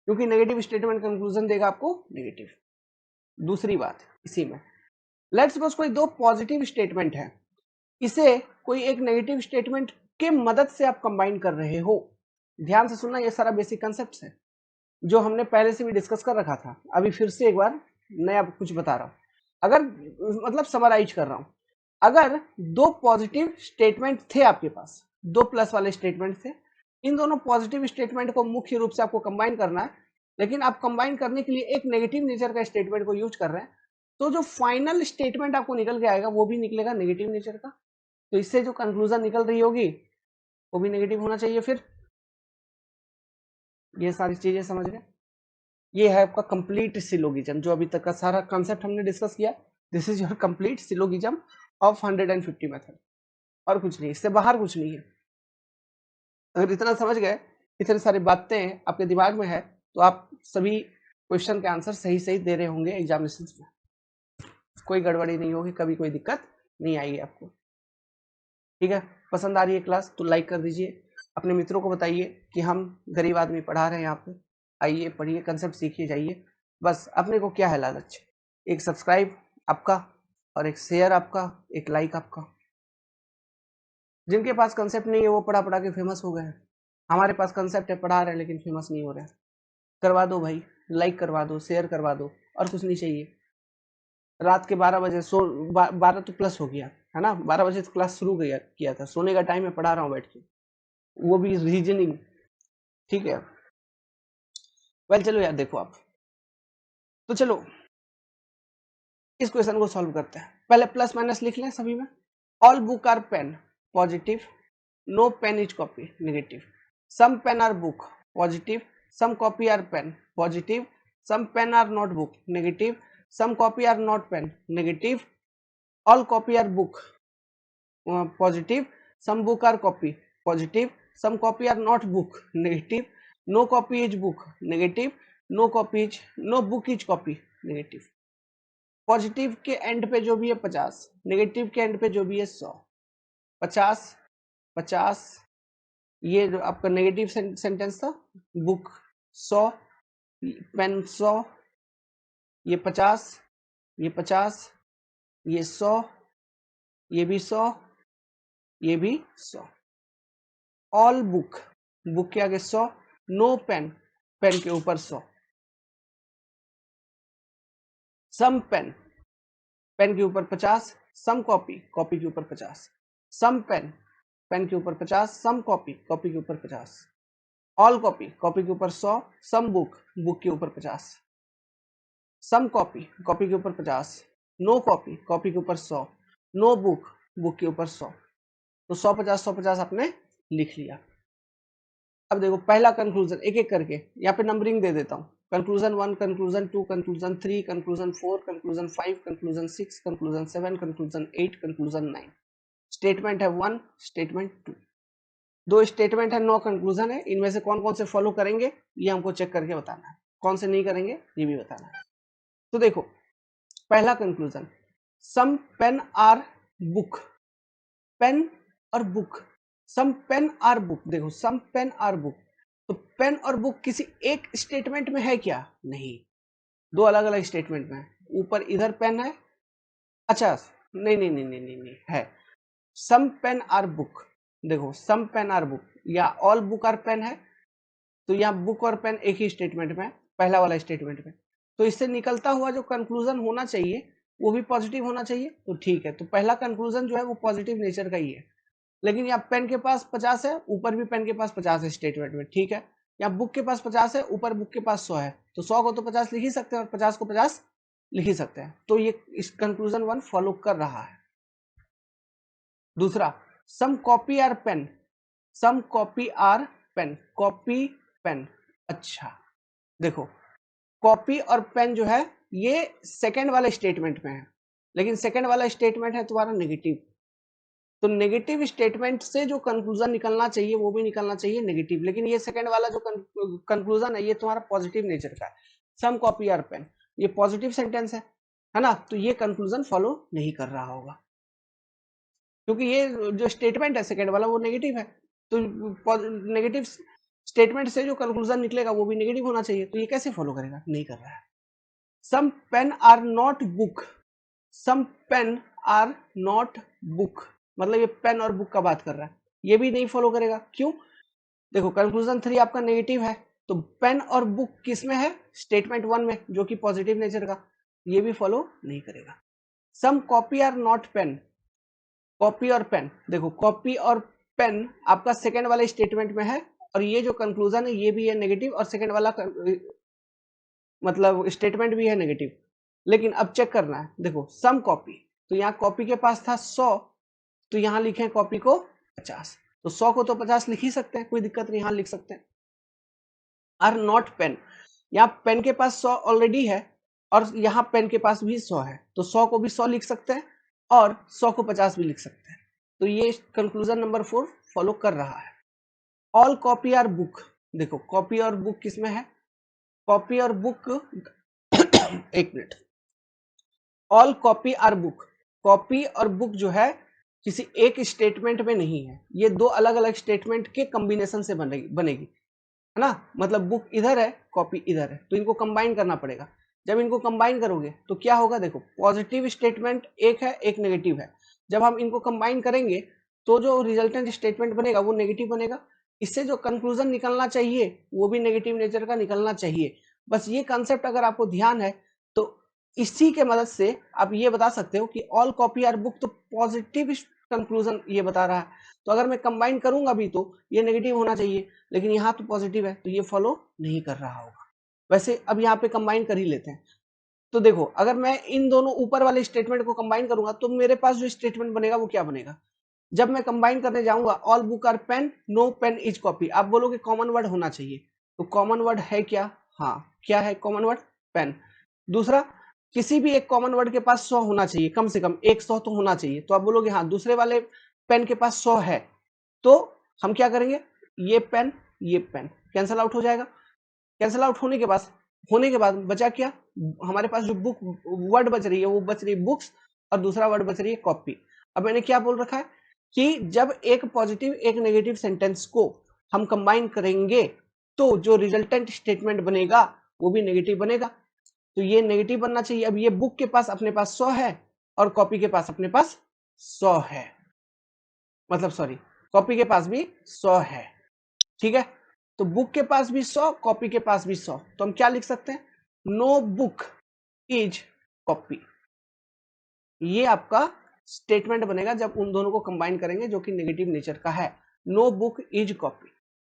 क्योंकि नेगेटिव स्टेटमेंट कंक्लूजन देगा आपको नेगेटिव। दूसरी बात इसी में, लेट्स सपोज कोई दो पॉजिटिव स्टेटमेंट है, इसे कोई एक नेगेटिव स्टेटमेंट के मदद से आप कंबाइन कर रहे हो। ध्यान से सुनना, ये सारा बेसिक कंसेप्ट है जो हमने पहले से भी डिस्कस कर रखा था। अभी फिर से एक बार नया कुछ बता रहा हूं, अगर मतलब समराइज कर रहा हूं। अगर दो पॉजिटिव स्टेटमेंट थे आपके पास, दो प्लस वाले स्टेटमेंट थे, इन दोनों पॉजिटिव स्टेटमेंट को मुख्य रूप से आपको कंबाइन करना है, लेकिन आप कंबाइन करने के लिए एक नेगेटिव नेचर का स्टेटमेंट को यूज कर रहे हैं, तो जो फाइनल स्टेटमेंट आपको निकल के आएगा वो भी निकलेगा नेगेटिव नेचर का। तो इससे जो कंक्लूजन निकल रही होगी वो भी नेगेटिव होना चाहिए। फिर ये सारी चीजें समझ गए? ये है आपका कंप्लीट सिलोगिज्म, जो अभी तक का सारा कॉन्सेप्ट हमने डिस्कस किया। This is your complete syllogism of 150 method, और कुछ नहीं, इससे बाहर कुछ नहीं है। अगर इतना समझ गए, इतनी सारी बातें आपके दिमाग में है, तो आप सभी क्वेश्चन के आंसर सही सही दे रहे होंगे एग्जामिनेशन में, कोई गड़बड़ी नहीं होगी, कभी कोई दिक्कत नहीं आएगी आपको। ठीक है, पसंद आ रही है क्लास तो लाइक कर दीजिए, अपने मित्रों को बताइए कि हम गरीब आदमी पढ़ा रहे हैं यहाँ पे, आइए पढ़िए, कंसेप्ट सीखिए जाइए। बस अपने को क्या है लालच, एक सब्सक्राइब आपका और एक शेयर आपका, एक लाइक आपका। जिनके पास कंसेप्ट नहीं है वो पढ़ा पढ़ा के फेमस हो गए हैं। हमारे पास कंसेप्ट है, पढ़ा रहे हैं लेकिन फेमस नहीं हो रहे हैं। करवा दो भाई, लाइक करवा दो, शेयर करवा दो, और कुछ नहीं चाहिए। रात के 12 बजे 12 तो प्लस हो गया है ना, 12 बजे तो क्लास शुरू किया था, सोने का टाइम है, पढ़ा रहा हूँ बैठ के, वो भी रीजनिंग। ठीक है, वेल चलो यार, देखो आप, तो चलो इस क्वेश्चन को सॉल्व करते हैं। पहले प्लस माइनस लिख लें सभी में। All book are pen positive, no pen is copy negative, some pen are book positive, some copy are pen positive, some pen are note book negative, some copy are note pen negative, all copy are book positive, some book are copy positive, some copy are not book negative, no copy is book negative, no book is copy negative। Positive के end पे जो भी है 50, negative के end पे जो भी है 100। 50 50, ये जो आपका नेगेटिव सेंटेंस था, बुक 100, पेन 100, ये 50, ये 50, ये 100, ये भी 100, ये भी 100। ऑल बुक, बुक के आगे 100, नो पेन, पेन के ऊपर 100, सम पेन, पेन के ऊपर 50, सम कॉपी, कॉपी के ऊपर 50, सम पेन, पेन के ऊपर 50, सम कॉपी, कॉपी के ऊपर 50, ऑल कॉपी, कॉपी के ऊपर 100, सम बुक, बुक के ऊपर 50, सम कॉपी, कॉपी के ऊपर 50, नो कॉपी, कॉपी के ऊपर 100, नो बुक, बुक के ऊपर 100। तो 150 150 आपने लिख लिया। अब देखो पहला कंक्लूजन एक एक करके यहाँ पे नंबरिंग दे देता हूँ। Conclusion 1, conclusion 2, conclusion 3, conclusion 4, conclusion 5, conclusion 6, conclusion 7, conclusion 8, conclusion 9। Statement है 1, स्टेटमेंट 2, दो स्टेटमेंट है, 9 कंक्लूजन है। इनमें से कौन कौन से फॉलो करेंगे ये हमको चेक करके बताना है, कौन से नहीं करेंगे ये भी बताना है। तो देखो पहला conclusion, some pen are book, pen और book, some pen are book. देखो सम पेन आर बुक, तो पेन और बुक किसी एक स्टेटमेंट में है क्या? नहीं, दो अलग अलग स्टेटमेंट में है। ऊपर इधर पेन है, अच्छा नहीं नहीं नहीं नहीं नहीं, नहीं है। सम पेन आर बुक, देखो सम पेन आर बुक या ऑल बुक आर पेन है, तो यहाँ बुक और पेन एक ही स्टेटमेंट में, पहला वाला स्टेटमेंट में। तो इससे निकलता हुआ जो कंक्लूजन होना चाहिए वो भी पॉजिटिव होना चाहिए। तो ठीक है, तो पहला कंक्लूजन जो है वो पॉजिटिव नेचर का ही है। लेकिन यहाँ पेन के पास 50 है, ऊपर भी पेन के पास 50 है स्टेटमेंट में, ठीक है। यहाँ बुक के पास 50 है, ऊपर बुक के पास 100 है, तो 100 को तो 50 लिख ही सकते हैं और 50 को 50 लिख ही सकते हैं। तो ये इस कंक्लूजन 1 फॉलो कर रहा है। दूसरा, some copy are pen, some copy are pen, copy pen. अच्छा देखो, कॉपी और पेन जो है ये सेकंड वाले स्टेटमेंट में है, लेकिन सेकंड वाला स्टेटमेंट है तुम्हारा नेगेटिव, तो नेगेटिव स्टेटमेंट से जो कंक्लूजन निकलना चाहिए वो भी निकलना चाहिए नेगेटिव, लेकिन ये सेकंड वाला जो कंक्लूजन है ये तुम्हारा पॉजिटिव नेचर का है। सम कॉपी और पेन, ये पॉजिटिव सेंटेंस है ना, तो ये कंक्लूजन फॉलो नहीं कर रहा होगा, क्योंकि ये जो स्टेटमेंट है सेकंड वाला वो नेगेटिव है, तो नेगेटिव स्टेटमेंट से जो कंक्लूजन निकलेगा वो भी नेगेटिव होना चाहिए, तो ये कैसे फॉलो करेगा, नहीं कर रहा है। Some pen are not book, some pen are not book, मतलब ये पेन और बुक का बात कर रहा है, ये भी नहीं फॉलो करेगा। क्यों? देखो कंक्लूजन 3 आपका नेगेटिव है, तो पेन और बुक किस में है, स्टेटमेंट 1 में, जो कि पॉजिटिव नेचर का, ये भी फॉलो नहीं करेगा। Some copy are not pen, copy और पेन, देखो कॉपी और पेन आपका सेकंड वाले स्टेटमेंट में है, और ये जो कंक्लूजन है ये भी है नेगेटिव, और सेकंड वाला मतलब स्टेटमेंट भी है नेगेटिव। लेकिन अब चेक करना है, देखो सम कॉपी, तो यहाँ कॉपी के पास था 100, तो यहाँ लिखे कॉपी को 50, तो 100 को तो 50 लिख ही सकते हैं, कोई दिक्कत नहीं, यहाँ लिख सकते हैं। आर नॉट पेन, यहाँ पेन के पास 100 ऑलरेडी है, और यहाँ पेन के पास भी 100 है, तो 100 को भी 100 लिख सकते हैं, और 100 को 50 भी लिख सकते हैं, तो ये कंक्लूजन नंबर 4 फॉलो कर रहा है। ऑल कॉपी आर बुक, देखो कॉपी और बुक किसमें है, कॉपी और बुक एक minute, all copy are book, copy और बुक जो है किसी एक स्टेटमेंट में नहीं है, ये दो अलग अलग स्टेटमेंट के कॉम्बिनेशन से बनेगी, है ना, मतलब बुक इधर है कॉपी इधर है, तो इनको कंबाइन करना पड़ेगा। जब इनको कंबाइन करोगे तो क्या होगा, देखो पॉजिटिव स्टेटमेंट एक है एक नेगेटिव है, जब हम इनको कंबाइन करेंगे तो जो रिजल्टेंट स्टेटमेंट बनेगा वो नेगेटिव बनेगा, इससे जो कंक्लूजन निकलना चाहिए वो भी नेगेटिव नेचर का निकलना चाहिए। बस ये कंसेप्ट अगर आपको ध्यान है तो इसी के मदद से आप ये बता सकते हो कि ऑल कॉपी आर बुक तो पॉजिटिव कंक्लूजन ये बता रहा है, तो अगर मैं कंबाइन करूंगा भी तो ये नेगेटिव होना चाहिए, लेकिन यहाँ तो पॉजिटिव है, तो ये फॉलो नहीं कर रहा होगा। वैसे अब यहाँ पे कंबाइन कर ही लेते हैं, तो देखो अगर मैं इन दोनों ऊपर वाले स्टेटमेंट को कंबाइन करूंगा तो मेरे पास जो स्टेटमेंट बनेगा वो क्या बनेगा, जब मैं कंबाइन करने जाऊंगा all book are pen, no pen is copy, आप बोलोगे कॉमन वर्ड होना चाहिए, तो कॉमन वर्ड है क्या, हाँ क्या है कॉमन वर्ड, पेन। दूसरा, किसी भी एक कॉमन वर्ड के पास 100 होना चाहिए, कम से कम एक 100 तो होना चाहिए, तो आप बोलोगे हाँ दूसरे वाले पेन के पास 100 है, तो हम क्या करेंगे, ये पेन कैंसल आउट हो जाएगा, कैंसल आउट होने के बाद बचा क्या, हमारे पास जो बुक वर्ड बच रही है वो बच रही है बुक्स, और दूसरा वर्ड बच रही है कॉपी। अब मैंने क्या बोल रखा है कि जब एक पॉजिटिव एक नेगेटिव सेंटेंस को हम कंबाइन करेंगे तो जो रिजल्टेंट स्टेटमेंट बनेगा वो भी नेगेटिव बनेगा, तो ये नेगेटिव बनना चाहिए। अब ये बुक के पास अपने पास 100 है और कॉपी के पास अपने पास 100 है, मतलब सॉरी कॉपी के पास भी 100 है, ठीक है, तो बुक के पास भी 100 कॉपी के पास भी 100, तो हम क्या लिख सकते हैं, नो बुक इज कॉपी, ये आपका स्टेटमेंट बनेगा जब उन दोनों को कंबाइन करेंगे जो कि नेगेटिव नेचर का है। No book is copy,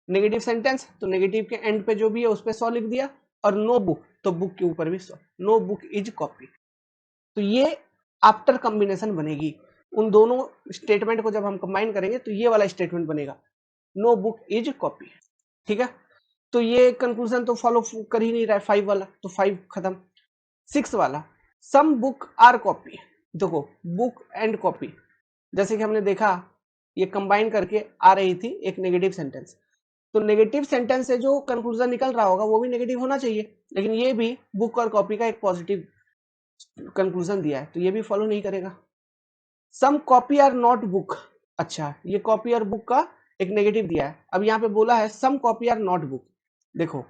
negative sentence, तो नेगेटिव के एंड पे जो भी है उस पर 100 लिख दिया, और नो बुक तो बुक के ऊपर भी 100, नो बुक इज कॉपी, तो ये आफ्टर कॉम्बिनेशन बनेगी, उन दोनों स्टेटमेंट को जब हम कंबाइन करेंगे तो ये वाला स्टेटमेंट बनेगा, नो बुक इज कॉपी, ठीक है, तो ये कंक्लूजन तो फॉलो कर ही नहीं रहा है 5 वाला, तो 5 खत्म। 6 वाला, सम बुक आर कॉपी, देखो बुक एंड कॉपी जैसे कि हमने देखा ये कंबाइन करके आ रही थी एक नेगेटिव सेंटेंस, तो नेगेटिव सेंटेंस से जो कंक्लूजन निकल रहा होगा वो भी नेगेटिव होना चाहिए, लेकिन ये भी बुक और कॉपी का एक पॉजिटिव कंक्लूजन दिया है, तो ये भी फॉलो नहीं करेगा। Some copy are not book, अच्छा ये कॉपी और बुक का एक नेगेटिव दिया है, अब यहाँ पे बोला है सम कॉपी आर नॉट बुक, देखो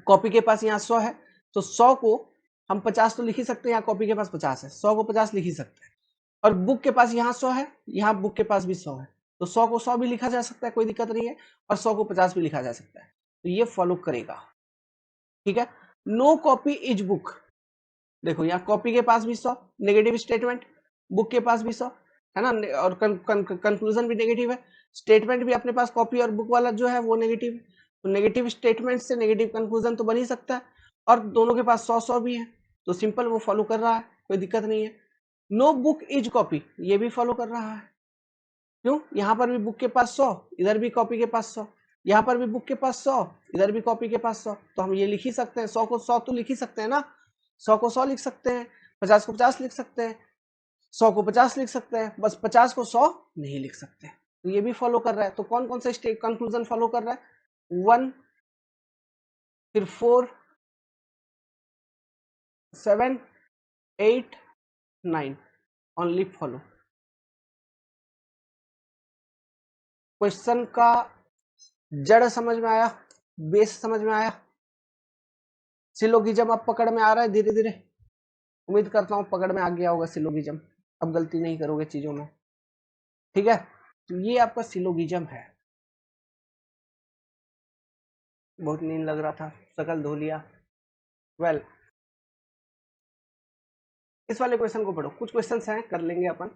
कॉपी के पास यहाँ 100 है, तो 100 को हम 50 तो लिख ही सकते हैं, यहाँ कॉपी के पास 50 है, 100 को 50 लिख ही सकते हैं, और बुक के पास यहाँ 100 है, यहाँ बुक के पास भी 100 है, तो 100 को 100 भी लिखा जा सकता है, कोई दिक्कत नहीं है, और 100 को 50 भी लिखा जा सकता है, तो ये फॉलो करेगा, ठीक है। नो कॉपी इज बुक, देखो यहाँ कॉपी के पास भी 100 नेगेटिव स्टेटमेंट, बुक के पास भी 100 है ना, और कंक्लूजन भी नेगेटिव है, स्टेटमेंट भी अपने पास कॉपी और बुक वाला जो है वो नेगेटिव है, तो नेगेटिव स्टेटमेंट से नेगेटिव कंक्लूजन तो बन ही सकता है, और दोनों के पास 100 भी है, तो सिंपल वो फॉलो कर रहा है, कोई दिक्कत नहीं है। नो बुक इज कॉपी, ये भी फॉलो कर रहा है, क्यों, यहाँ पर भी बुक के पास 100 इधर भी कॉपी के पास 100, यहाँ पर भी बुक के पास 100, इधर भी कॉपी के पास 100, तो हम ये लिख ही सकते हैं, 100 को 100 तो लिख ही सकते हैं ना, 100 को 100 लिख सकते हैं, 50 को 50 लिख सकते हैं, 100 को 50 लिख सकते हैं, बस 50 को 100 नहीं लिख सकते। तो ये भी फॉलो कर रहा है। तो कौन कौन सा स्टेट कंक्लूजन फॉलो कर रहा है? 1, फिर 4, 7, 8, 9, ओनली फॉलो। क्वेश्चन का जड़ समझ में आया, बेस समझ में आया, सिलोगिज्म अब पकड़ में आ रहा है धीरे धीरे। उम्मीद करता हूं पकड़ में आ गया होगा सिलोगिज्म, अब गलती नहीं करोगे चीजों में, ठीक है। तो ये आपका सिलोगिज्म है। बहुत नींद लग रहा था, शकल धो लिया। वेल, इस वाले क्वेश्चन को पढ़ो, कुछ क्वेश्चंस हैं कर लेंगे अपन,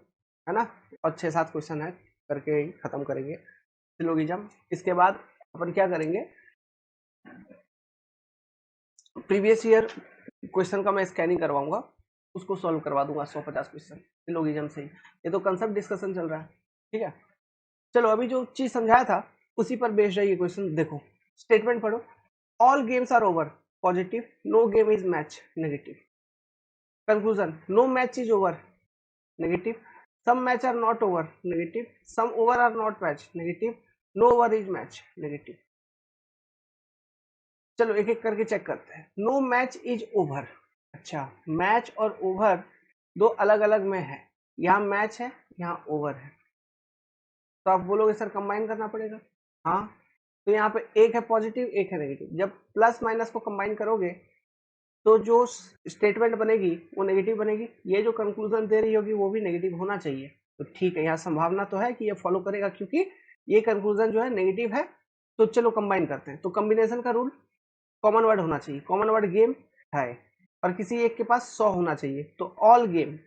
है ना, और 6-7 क्वेश्चन है करके ही खत्म करेंगे सिलोगिज्म। इसके बाद अपन क्या करेंगे, प्रीवियस ईयर क्वेश्चन का मैं स्कैनिंग करवाऊंगा, उसको सॉल्व करवा दूंगा 150 क्वेश्चन सिलोगिज्म से ही। ये तो कंसेप्ट डिस्कशन चल रहा है, ठीक है। चलो अभी जो चीज समझाया था उसी पर बेस्ड है ये क्वेश्चन। देखो स्टेटमेंट पढ़ो, all games are over positive, no game is match negative. Conclusion, no match is over negative, some match are not over negative, some over are not match negative, no over is match negative. चलो एक एक करके check करते हैं। No match is over, अच्छा match और over दो अलग अलग में है, यहाँ मैच है यहाँ ओवर है, तो आप बोलोगे सर कंबाइन करना पड़ेगा। हाँ, तो यहाँ पे एक है पॉजिटिव एक है नेगेटिव, जब प्लस माइनस को कंबाइन करोगे तो जो स्टेटमेंट बनेगी वो नेगेटिव बनेगी, ये जो कंक्लूजन दे रही होगी वो भी नेगेटिव होना चाहिए। तो ठीक है, यहाँ संभावना तो है कि ये फॉलो करेगा क्योंकि ये कंक्लूजन जो है नेगेटिव है। तो चलो कंबाइन करते हैं। तो कॉम्बिनेशन का रूल, कॉमन वर्ड होना चाहिए, कॉमन वर्ड गेम है और किसी एक के पास 100 होना चाहिए। तो ऑल गेम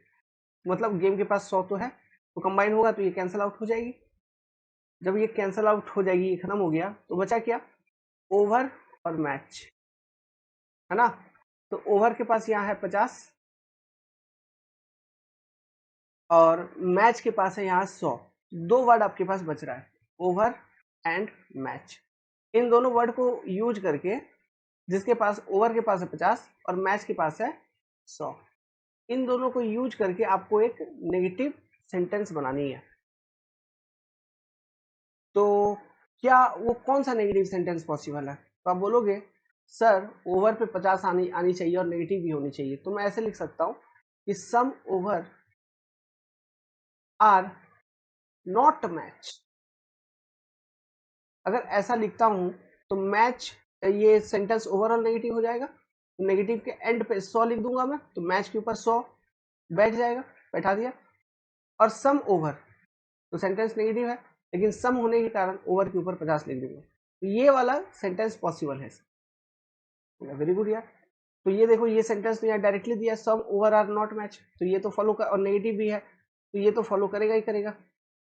मतलब गेम के पास 100 तो है, तो कंबाइन होगा तो ये कैंसिल आउट हो जाएगी। जब ये कैंसिल आउट हो जाएगी, ये खत्म हो गया, तो बचा क्या, ओवर और मैच, है ना। तो ओवर के पास यहाँ है 50 और मैच के पास है यहाँ 100। दो वर्ड आपके पास बच रहा है, ओवर एंड मैच। इन दोनों वर्ड को यूज करके, जिसके पास ओवर के पास है 50 और मैच के पास है 100, इन दोनों को यूज करके आपको एक नेगेटिव सेंटेंस बनानी है। तो क्या वो कौन सा नेगेटिव सेंटेंस पॉसिबल है? तो आप बोलोगे सर ओवर पे 50 आनी चाहिए और नेगेटिव भी होनी चाहिए। तो मैं ऐसे लिख सकता हूं कि सम ओवर आर नॉट मैच। अगर ऐसा लिखता हूं तो मैच, ये सेंटेंस ओवर और नेगेटिव हो जाएगा। नेगेटिव के एंड पे 100 लिख दूंगा मैं, तो मैच के ऊपर 100 बैठ जाएगा, बैठा दिया। और सम ओवर, तो सेंटेंस नेगेटिव है लेकिन सम होने के कारण ओवर के ऊपर 50 लिख दूंगा, तो ये वाला सेंटेंस पॉसिबल है। वेरी गुड यार। तो ये देखो, ये सेंटेंस तो यहाँ डायरेक्टली दिया, सम ओवर आर नॉट मैच, तो ये तो फॉलो कर, और नेगेटिव भी है तो ये तो फॉलो करेगा ही करेगा,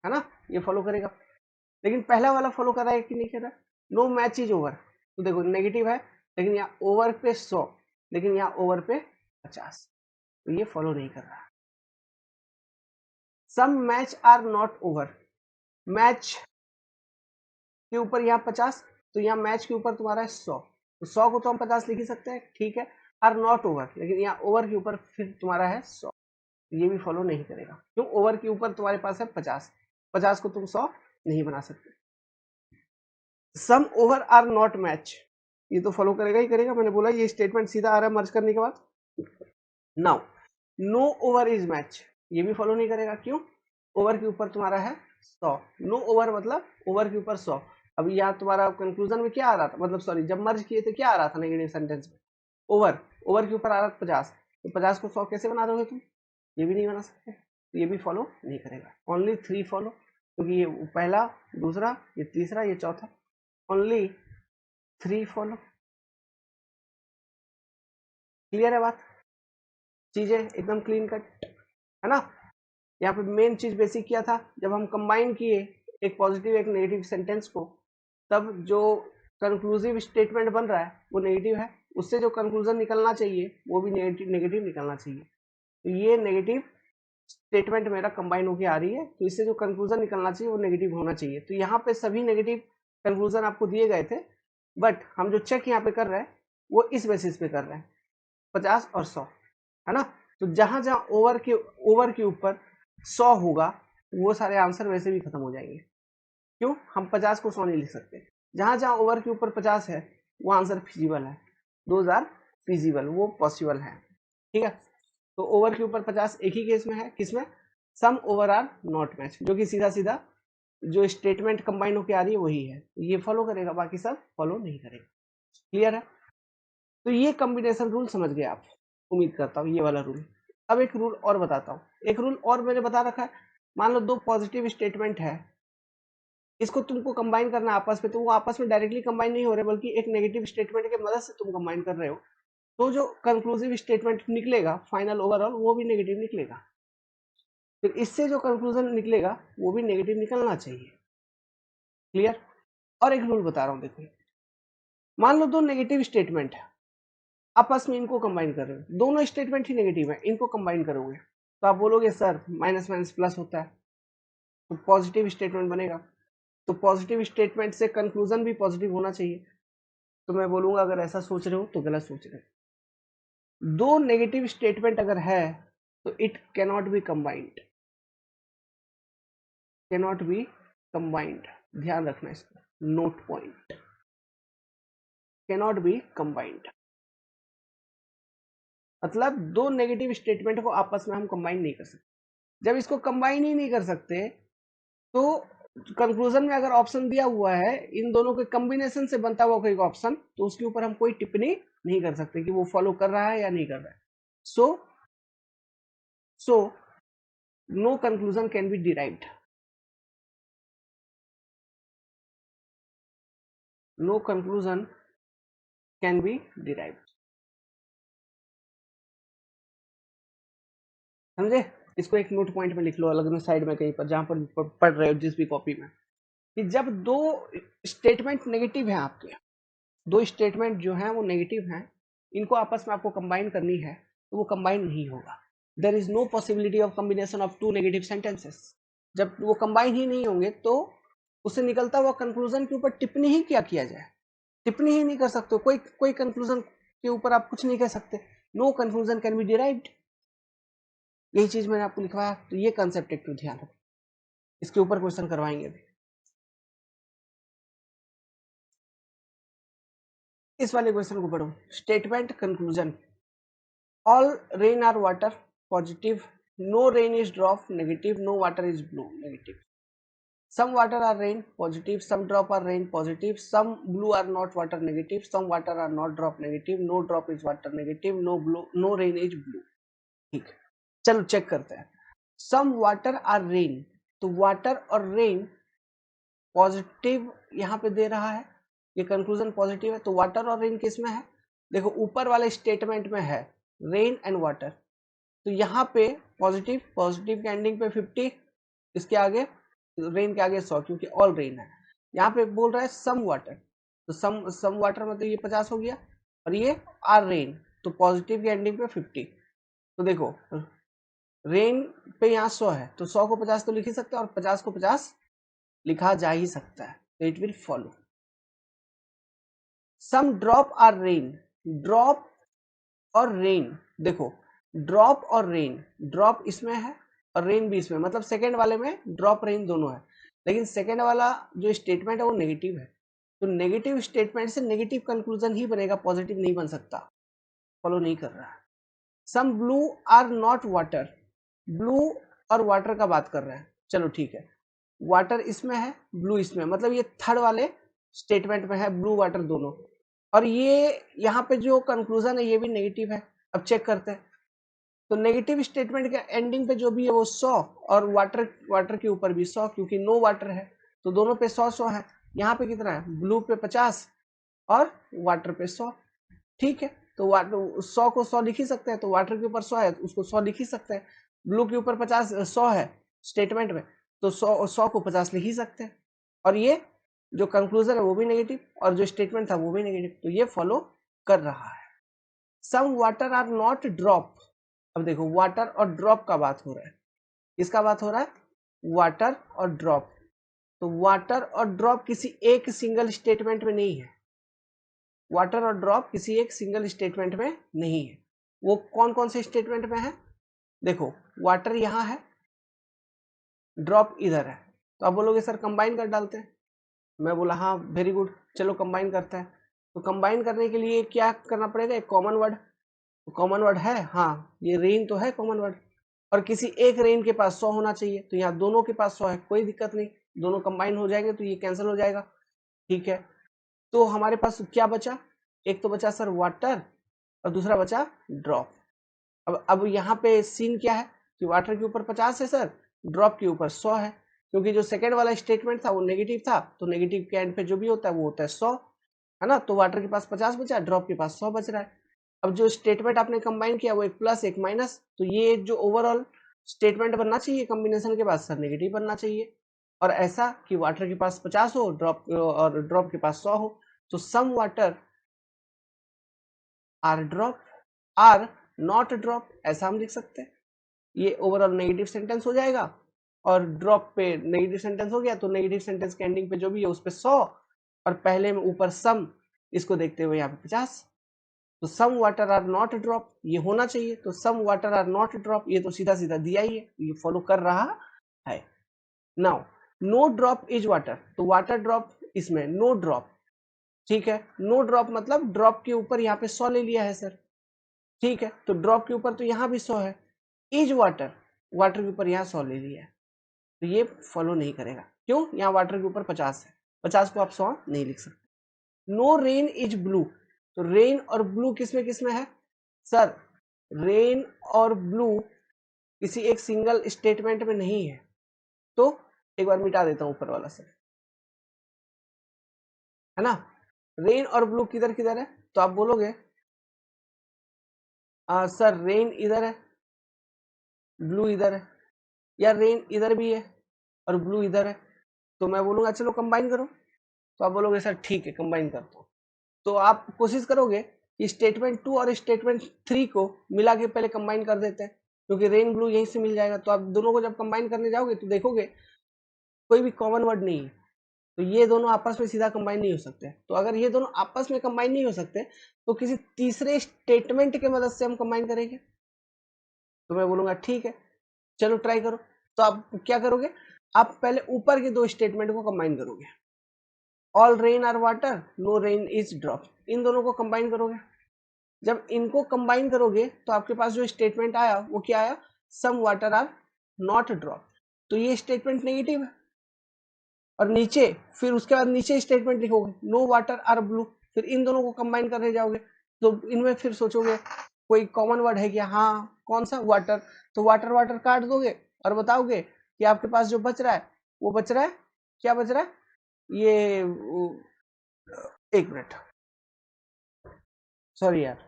है ना, ये फॉलो करेगा। लेकिन पहला वाला फॉलो कर रहा है कि नहीं कर रहा है, नो मैच इज ओवर, तो देखो नेगेटिव है लेकिन यहाँ ओवर पे 100, लेकिन यहाँ ओवर पे 50, तो ये फॉलो नहीं कर रहा। Some match are not over, match के ऊपर यहाँ 50, तो यहाँ मैच के ऊपर तुम्हारा है 100, तो 100 को तो हम 50 लिख ही सकते हैं, ठीक है। आर नॉट ओवर, लेकिन यहाँ ओवर के ऊपर फिर तुम्हारा है 100, ये भी फॉलो नहीं करेगा। क्यों? ओवर के ऊपर तुम्हारे पास है 50, 50 को तुम 100 नहीं बना सकते। सम ओवर आर नॉट मैच, ये तो फॉलो करेगा ही करेगा, मैंने बोला ये स्टेटमेंट सीधा आ रहा है मर्ज करने के बाद। Now no over is match, ये भी फॉलो नहीं करेगा। क्यों? ओवर के ऊपर तुम्हारा है 100, नो ओवर मतलब ओवर के ऊपर 100। अब यहाँ तुम्हारा कंक्लूजन में क्या आ रहा था, मतलब सॉरी जब मर्ज किए थे क्या आ रहा था नेगेटिव सेंटेंस में, ओवर, ओवर के ऊपर आ रहा था 50, तो 50 को 100 कैसे बना दोगे तुम, ये भी नहीं बना सकते, तो ये भी फॉलो नहीं करेगा। ओनली 3 फॉलो, क्योंकि ये पहला, दूसरा, ये तीसरा, ये चौथा, ओनली 3 फॉलो। क्लियर है बात, चीजें एकदम क्लीन कट, है ना। यहाँ पे मेन चीज बेसिक क्या था, जब हम कंबाइन किए एक पॉजिटिव एक नेगेटिव सेंटेंस को, तब जो कंक्लूसिव स्टेटमेंट बन रहा है वो नेगेटिव है, उससे जो कंक्लूजन निकलना चाहिए वो भी नेगेटिव निकलना चाहिए। तो ये नेगेटिव स्टेटमेंट मेरा कंबाइन होकर आ रही है, तो इससे जो कंक्लूजन निकलना चाहिए वो नेगेटिव होना चाहिए। तो यहाँ पे सभी नेगेटिव कंक्लूजन आपको दिए गए थे, बट हम जो चेक यहाँ पे कर रहे हैं वो इस बेसिस पे कर रहे हैं 50 और 100, है ना। तो जहां जहां ओवर के ऊपर 100 होगा वो सारे आंसर वैसे भी खत्म हो जाएंगे। क्यों? हम 50 को 100 नहीं लिख सकते। जहां जहां ओवर के ऊपर 50 है वो आंसर फिजिबल है, दोज आर फिजिबल, वो पॉसिबल है। ठीक है, तो ओवर के ऊपर 50 एक ही केस में है, किसमें? सम ओवर आर नॉट मैच, जो कि सीधा सीधा जो स्टेटमेंट कंबाइन होकर आ रही है वही है, ये फॉलो करेगा, बाकी सब फॉलो नहीं करेगा। क्लियर है? तो ये कॉम्बिनेशन रूल समझ गए आप, उम्मीद करता हूँ ये वाला रूल। अब एक रूल और बताता हूँ, एक रूल और मैंने बता रखा है। मान लो दो पॉजिटिव स्टेटमेंट है, इसको तुमको कंबाइन करना आपस में, तो वो आपस में डायरेक्टली कंबाइन नहीं हो रहे, बल्कि एक नेगेटिव स्टेटमेंट की मदद से तुम कंबाइन कर रहे हो, तो जो कंक्लूसिव स्टेटमेंट निकलेगा फाइनल ओवरऑल वो भी नेगेटिव निकलेगा। फिर इससे जो कंक्लूजन निकलेगा वो भी नेगेटिव निकलना चाहिए। क्लियर? और एक रूल बता रहा हूं, देखो मान लो दो नेगेटिव स्टेटमेंट है, आपस में इनको कंबाइन कर रहे हो, दोनों स्टेटमेंट ही नेगेटिव है, इनको कंबाइन करोगे तो आप बोलोगे सर माइनस माइनस प्लस होता है, तो पॉजिटिव स्टेटमेंट बनेगा। तो पॉजिटिव स्टेटमेंट से कंक्लूजन भी पॉजिटिव होना चाहिए। तो मैं बोलूंगा अगर ऐसा सोच रहे हो तो गलत सोच रहे हो। दो नेगेटिव स्टेटमेंट अगर है तो it cannot be combined, cannot be combined, ध्यान रखना इसको, note point, cannot be combined. मतलब दो नेगेटिव स्टेटमेंट को आपस में हम कंबाइन नहीं कर सकते। जब इसको कंबाइन ही नहीं कर सकते तो कंक्लूजन में अगर ऑप्शन दिया हुआ है इन दोनों के कॉम्बिनेशन से बनता हुआ कोई ऑप्शन, तो उसके ऊपर हम कोई टिप्पणी नहीं कर सकते कि वो फॉलो कर रहा है या नहीं कर रहा है। So no conclusion can be derived, no conclusion can be derived. समझे? इसको एक नोट पॉइंट में लिख लो अलग में साइड में कहीं पर, जहां पर पढ़ रहे हो जिस भी कॉपी में, कि जब दो स्टेटमेंट नेगेटिव है आपके, दो स्टेटमेंट जो हैं वो नेगेटिव हैं, इनको आपस में आपको कंबाइन करनी है तो वो कंबाइन नहीं होगा। There is no possibility of combination of two negative sentences. जब वो कंबाइन ही नहीं होंगे तो उससे निकलता हुआ कंक्लूजन के ऊपर टिप्पणी ही क्या किया जाए, टिप्पणी ही नहीं कर सकते, कोई कोई कंक्लूजन के ऊपर आप कुछ नहीं कह सकते। No conclusion can be derived, यही चीज मैंने आपको लिखवाया। तो ये कंसेप्ट एक तो ध्यान रखो, इसके ऊपर क्वेश्चन करवाएंगे अभी। इस वाले क्वेश्चन को पढ़ो, statement conclusion, all rain are water positive, no rain is drop negative, no water is blue negative, some water are rain positive, some drop are rain positive, some blue are not water negative, some water are not drop negative, no drop is water negative, no blue no rain is blue। ठीक, चलो check करते हैं। सम water are rain, तो water और rain positive यहाँ पे दे रहा है, ये कंक्लूजन पॉजिटिव है, तो वाटर और रेन किस में है? देखो ऊपर वाले स्टेटमेंट में है रेन एंड वाटर, तो यहाँ पे पॉजिटिव, पॉजिटिव के एंडिंग पे 50, इसके आगे रेन के आगे 100, क्योंकि ऑल रेन है। यहाँ पे बोल रहा है सम वाटर, तो सम वाटर मतलब ये 50 हो गया, और ये आर रेन, तो पॉजिटिव के एंडिंग पे 50। तो देखो रेन पे यहाँ 100 है, तो 100 को 50 तो लिख ही सकते हैं, और 50 को 50 लिखा जा ही सकता है, तो it will follow. Some drop are rain, drop और रेन, देखो ड्रॉप और रेन, ड्रॉप इसमें है और रेन भी इसमें, मतलब सेकेंड वाले में ड्रॉप रेन दोनों है, लेकिन सेकेंड वाला जो स्टेटमेंट है वो नेगेटिव है, तो नेगेटिव स्टेटमेंट से नेगेटिव कंक्लूजन ही बनेगा, पॉजिटिव नहीं बन सकता, फॉलो नहीं कर रहा है। Some blue are not water, blue और वाटर का बात कर रहे हैं, चलो ठीक है, वाटर इसमें है ब्लू इसमें, मतलब ये थर्ड वाले स्टेटमेंट में है ब्लू वाटर दोनों, और ये यहाँ पे जो कंक्लूजन है ये भी नेगेटिव है। अब चेक करते हैं, तो नेगेटिव स्टेटमेंट के एंडिंग पे जो भी है वो 100, और वाटर के ऊपर भी 100, क्योंकि नो वाटर है, तो दोनों पे 100 है। यहाँ पे कितना है? ब्लू पे 50 और वाटर पे 100। ठीक है, तो वाटर 100 को 100 लिख ही सकते हैं, तो वाटर के ऊपर 100 है उसको 100 लिख ही सकते हैं, ब्लू के ऊपर 100 है स्टेटमेंट में, तो 100 को 50 लिख ही सकते हैं, और ये जो कंक्लूजन है वो भी नेगेटिव, और जो स्टेटमेंट था वो भी नेगेटिव, तो ये फॉलो कर रहा है। Some water are not drop, अब देखो वाटर और ड्रॉप का बात हो रहा है, इसका बात हो रहा है वाटर और ड्रॉप, तो वाटर और ड्रॉप किसी एक सिंगल स्टेटमेंट में नहीं है, वाटर और ड्रॉप किसी एक सिंगल स्टेटमेंट में नहीं है। वो कौन कौन से स्टेटमेंट में है? देखो, वाटर यहां है, ड्रॉप इधर है। तो आप बोलोगे सर कंबाइन कर डालते हैं। मैं बोला हाँ वेरी गुड, चलो कंबाइन करते हैं। तो कंबाइन करने के लिए क्या करना पड़ेगा? एक कॉमन वर्ड। कॉमन वर्ड है, हाँ ये रेन तो है कॉमन वर्ड, और किसी एक रेन के पास 100 होना चाहिए। तो यहाँ दोनों के पास 100 है, कोई दिक्कत नहीं, दोनों कंबाइन हो जाएंगे तो ये कैंसिल हो जाएगा। ठीक है, तो हमारे पास क्या बचा? एक तो बचा सर वाटर और दूसरा बचा ड्रॉप। अब यहाँ पे सीन क्या है कि वाटर के ऊपर 50 है सर, ड्रॉप के ऊपर 100 है, क्योंकि जो सेकेंड वाला स्टेटमेंट था वो नेगेटिव था, तो नेगेटिव के एंड पे जो भी होता है वो होता है 100, है ना। तो वाटर के पास 50 बचा, ड्रॉप के पास 100 बच रहा है। अब जो स्टेटमेंट आपने कंबाइन किया वो एक प्लस एक माइनस, तो ये जो ओवरऑल स्टेटमेंट बनना चाहिए कॉम्बिनेशन के बाद सर नेगेटिव बनना चाहिए, और ऐसा कि वाटर के पास 50 हो ड्रॉप के पास 100 हो। तो some water are drop are not drop, ऐसा हम लिख सकते हैं। ये ओवरऑल नेगेटिव सेंटेंस हो जाएगा, और ड्रॉप पे नेगेटिव सेंटेंस हो गया, तो नेगेटिव सेंटेंस के एंडिंग पे जो भी है उस पे 100, और पहले में ऊपर सम, इसको देखते हुए यहाँ पे 50। तो some water are not drop ये होना चाहिए, तो some water are not drop ये तो सीधा सीधा दिया ही है, ये फॉलो कर रहा है। Now no drop is water, तो वाटर ड्रॉप इसमें नो ड्रॉप, ठीक है। नो ड्रॉप मतलब ड्रॉप के ऊपर यहाँ पे 100 ले लिया है सर, ठीक है। तो ड्रॉप के ऊपर तो यहाँ भी 100 है। इज वाटर, वाटर के ऊपर यहाँ 100 ले लिया है, तो ये फॉलो नहीं करेगा। क्यों? यहाँ वाटर के ऊपर 50 है, 50 को आप 100 नहीं लिख सकते। नो रेन इज ब्लू, तो रेन और ब्लू किसमें है सर? रेन और ब्लू किसी एक सिंगल स्टेटमेंट में नहीं है। तो एक बार मिटा देता हूं ऊपर वाला सर, है ना। रेन और ब्लू किधर किधर है? तो आप बोलोगे सर रेन इधर है, ब्लू इधर है, या रेन इधर भी है और ब्लू इधर है। तो मैं बोलूंगा चलो कंबाइन करो, तो आप बोलोगे सर ठीक है कंबाइन करता हूँ। तो आप कोशिश करोगे कि स्टेटमेंट 2 और स्टेटमेंट 3 को मिला के पहले कंबाइन कर देते हैं, क्योंकि रेन ब्लू यहीं से मिल जाएगा। तो आप दोनों को जब कंबाइन करने जाओगे तो देखोगे कोई भी कॉमन वर्ड नहीं है, तो ये दोनों आपस में सीधा कंबाइन नहीं हो सकते। तो अगर ये दोनों आपस में कंबाइन नहीं हो सकते तो किसी तीसरे स्टेटमेंट की मदद से हम कंबाइन करेंगे। तो मैं बोलूंगा ठीक है चलो ट्राई करो। तो आप क्या करोगे? आप पहले ऊपर के दो स्टेटमेंट को कंबाइन करोगे, all rain are water, no rain is drop, इन दोनों को कंबाइन करोगे। जब इनको कंबाइन करोगे तो आपके पास जो स्टेटमेंट आया वो क्या आया? Some water are not drop. तो ये स्टेटमेंट नेगेटिव है, और नीचे फिर उसके बाद नीचे स्टेटमेंट लिखोगे नो वाटर आर ब्लू, फिर इन दोनों को कंबाइन करने जाओगे तो इनमें फिर सोचोगे कोई कॉमन वर्ड है क्या? हाँ कौन सा? वाटर। तो वाटर वाटर काट दोगे और बताओगे कि आपके पास जो बच रहा है वो बच रहा है, क्या बच रहा है? ये एक मिनट, सॉरी यार,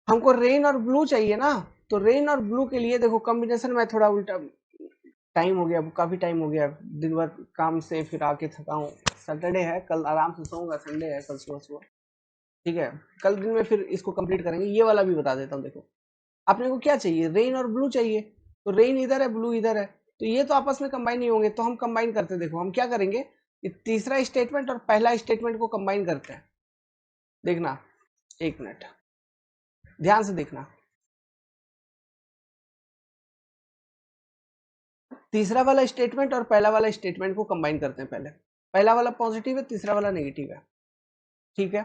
हमको रेन और ब्लू चाहिए ना। तो रेन और ब्लू के लिए देखो कॉम्बिनेशन में थोड़ा उल्टा, टाइम हो गया, काफी टाइम हो गया, दिन भर काम से फिर आके थका हूँ। सैटरडे है, कल आराम से सोऊंगा, संडे है कल सुबह सुबह, ठीक है। कल दिन में फिर इसको कंप्लीट करेंगे। ये वाला भी बता देता हूँ। देखो अपने को क्या चाहिए? रेन और ब्लू चाहिए, तो रेन इधर है ब्लू इधर है, तो ये तो आपस में कंबाइन नहीं होंगे, तो हम कंबाइन करते हैं। देखो हम क्या करेंगे कि तीसरा स्टेटमेंट और पहला स्टेटमेंट को कंबाइन करते हैं। देखना, एक मिनट ध्यान से देखना। तीसरा वाला स्टेटमेंट और पहला वाला स्टेटमेंट को कंबाइन करते हैं। पहले पहला वाला पॉजिटिव है, तीसरा वाला नेगेटिव है, ठीक है।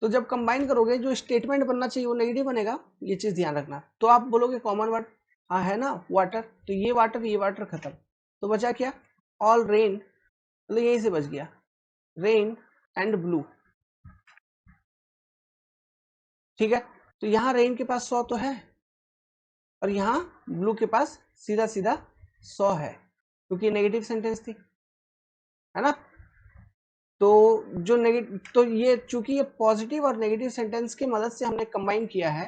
तो जब कंबाइन करोगे जो स्टेटमेंट बनना चाहिए वो नेगेटिव बनेगा, ये चीज ध्यान रखना। तो आप बोलोगे कॉमन वर्ड, हाँ है ना वाटर, तो ये वाटर खत्म, तो बचा क्या? ऑल रेन, मतलब यहीं से बच गया रेन एंड ब्लू, ठीक है। तो यहाँ रेन के पास 100 तो है, और यहाँ ब्लू के पास सीधा सीधा 100 है, क्योंकि नेगेटिव सेंटेंस थी, है ना। तो जो नेगेटिव, तो ये चूंकि ये पॉजिटिव और नेगेटिव सेंटेंस की मदद से हमने कंबाइन किया है,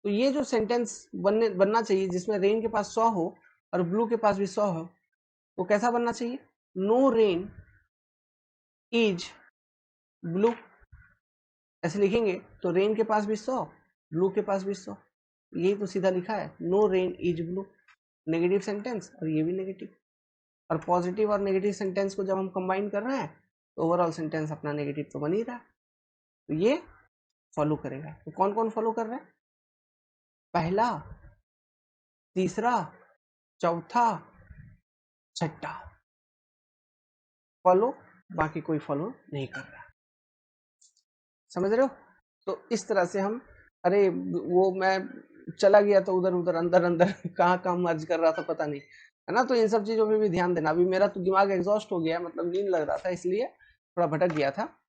तो ये जो सेंटेंस बनना चाहिए जिसमें रेन के पास 100 हो और ब्लू के पास भी 100 हो, वो कैसा बनना चाहिए? नो रेन इज ब्लू, ऐसे लिखेंगे तो रेन के पास भी 100, ब्लू के पास भी 100, यही तो सीधा लिखा है, no rain is blue, negative sentence और ये भी नेगेटिव। और पॉजिटिव और नेगेटिव सेंटेंस को जब हम कंबाइन कर रहे हैं तो ओवरऑल सेंटेंस अपना नेगेटिव तो बन ही रहा है, तो ये फॉलो करेगा। तो कौन कौन फॉलो कर रहे हैं? पहला, तीसरा, चौथा, छठा फॉलो, बाकी कोई फॉलो नहीं कर रहा। समझ रहे हो? तो इस तरह से हम, अरे वो मैं चला गया तो उधर उधर अंदर अंदर कहाँ कहाँ मर्ज कर रहा था पता नहीं, है ना। तो इन सब चीजों पे भी ध्यान देना। अभी मेरा तो दिमाग एग्जॉस्ट हो गया, मतलब नींद लग रहा था, इसलिए थोड़ा भटक गया था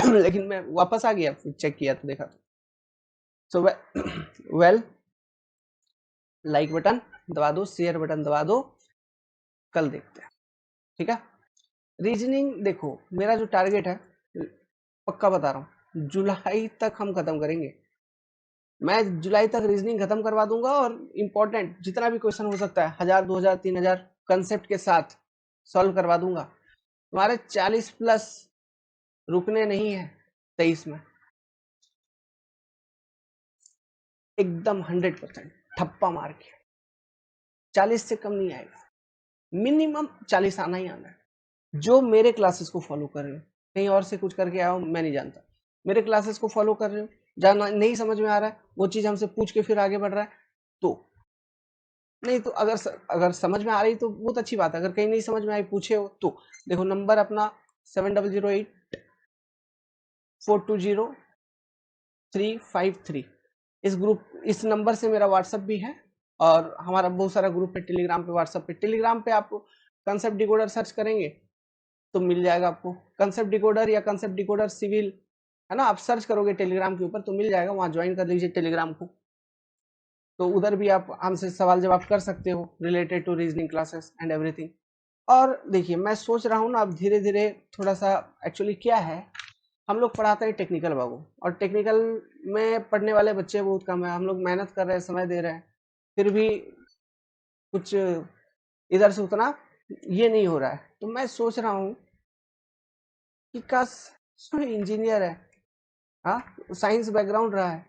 लेकिन मैं वापस आ गया, चेक किया तो देखा। सो वेल, लाइक बटन दबा दो, शेयर बटन दबा दो, कल देखते हैं, ठीक है। रीजनिंग देखो, मेरा जो टारगेट है, पक्का बता रहा हूँ, जुलाई तक हम खत्म करेंगे। मैं जुलाई तक रीजनिंग खत्म करवा दूंगा, और इम्पोर्टेंट जितना भी क्वेश्चन हो सकता है 1000 2000 3000 कंसेप्ट के साथ सॉल्व करवा दूंगा। तुम्हारे 40 प्लस रुकने नहीं है 23 में, एकदम 100% ठप्पा मार के 40 से कम नहीं आएगा, मिनिमम 40 आना ही आना है। जो मेरे क्लासेस को फॉलो कर रहे हो, कहीं और से कुछ करके आओ मैं नहीं जानता, मेरे क्लासेस को फॉलो कर रहे हो, जहाँ नहीं समझ में आ रहा है वो चीज हमसे पूछ के फिर आगे बढ़ रहा है, तो नहीं तो अगर समझ में आ रही तो बहुत अच्छी बात है, अगर कहीं नहीं समझ में आई पूछे हो तो देखो, नंबर अपना 7008420353। इस ग्रुप, इस नंबर से मेरा व्हाट्सएप भी है, और हमारा बहुत सारा ग्रुप है टेलीग्राम पे, व्हाट्सएप पे। टेलीग्राम पे आप कंसेप्ट डिकोडर सर्च करेंगे तो मिल जाएगा आपको, कंसेप्ट डिकोडर या कंसेप्ट डिकोडर सिविल, है ना। आप सर्च करोगे टेलीग्राम के ऊपर तो मिल जाएगा, वहां ज्वाइन कर लीजिए टेलीग्राम को। तो उधर भी आप हमसे सवाल जवाब कर सकते हो related to reasoning classes and everything. और देखिए, मैं सोच रहा हूँ ना अब धीरे धीरे थोड़ा सा, एक्चुअली क्या है, हम लोग पढ़ाते हैं टेक्निकल बाबू, और टेक्निकल में पढ़ने वाले बच्चे बहुत कम है। हम लोग मेहनत कर रहे हैं, समय दे रहे हैं, फिर भी कुछ इधर से उतना ये नहीं हो रहा है। तो मैं सोच रहा हूँ कि काश इंजीनियर है, हाँ साइंस बैकग्राउंड रहा है,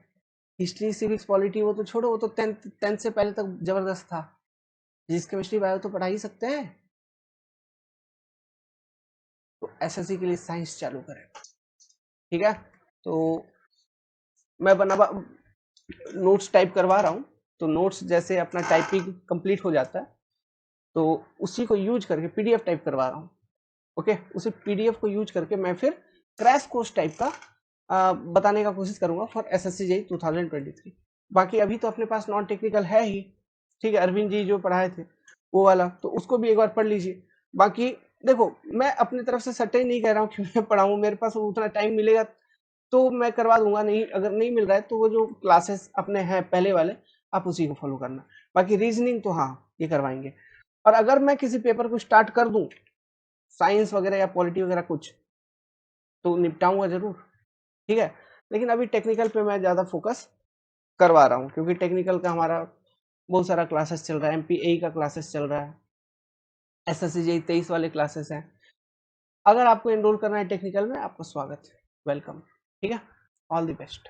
हिस्ट्री सिविक्स पॉलिटी वो तो छोड़ो, वो तो टेंथ से पहले तक जबरदस्त था, फिजिक्स केमिस्ट्री बायो तो पढ़ा ही सकते हैं। तो एसएससी के लिए साइंस चालू करें, ठीक है। तो मैं बना नोट्स टाइप करवा रहा हूँ, तो नोट्स जैसे अपना टाइपिंग कंप्लीट हो जाता है तो उसी को यूज करके पीडीएफ टाइप करवा रहा हूँ। ओके, उसी पीडीएफ को यूज करके मैं फिर क्रैश कोर्स टाइप का बताने का कोशिश करूंगा फॉर एसएससी जेईई 2023। बाकी अभी तो अपने पास नॉन टेक्निकल है ही, ठीक है, अरविंद जी जो पढ़ाए थे वो वाला, तो उसको भी एक बार पढ़ लीजिए। बाकी देखो, मैं अपनी तरफ से सट्टे नहीं कह रहा हूँ कि मैं पढ़ाऊँ, मेरे पास उतना टाइम मिलेगा तो मैं करवा दूंगा, नहीं अगर नहीं मिल रहा है तो वो जो क्लासेस अपने हैं पहले वाले, आप उसी को फॉलो करना। बाकी रीजनिंग तो हाँ ये करवाएंगे। और अगर मैं किसी पेपर को स्टार्ट कर दूं, साइंस वगैरह या पॉलिटी वगैरह कुछ, तो निपटाऊंगा जरूर, ठीक है। लेकिन अभी टेक्निकल पे मैं ज्यादा फोकस करवा रहा हूँ, क्योंकि टेक्निकल का हमारा बहुत सारा क्लासेस चल रहा है, एमपीए का क्लासेस चल रहा है, एसएससी जेईई 23 वाले क्लासेस हैं। अगर आपको एनरोल करना है टेक्निकल में, आपका स्वागत है, वेलकम, ठीक है। All the best.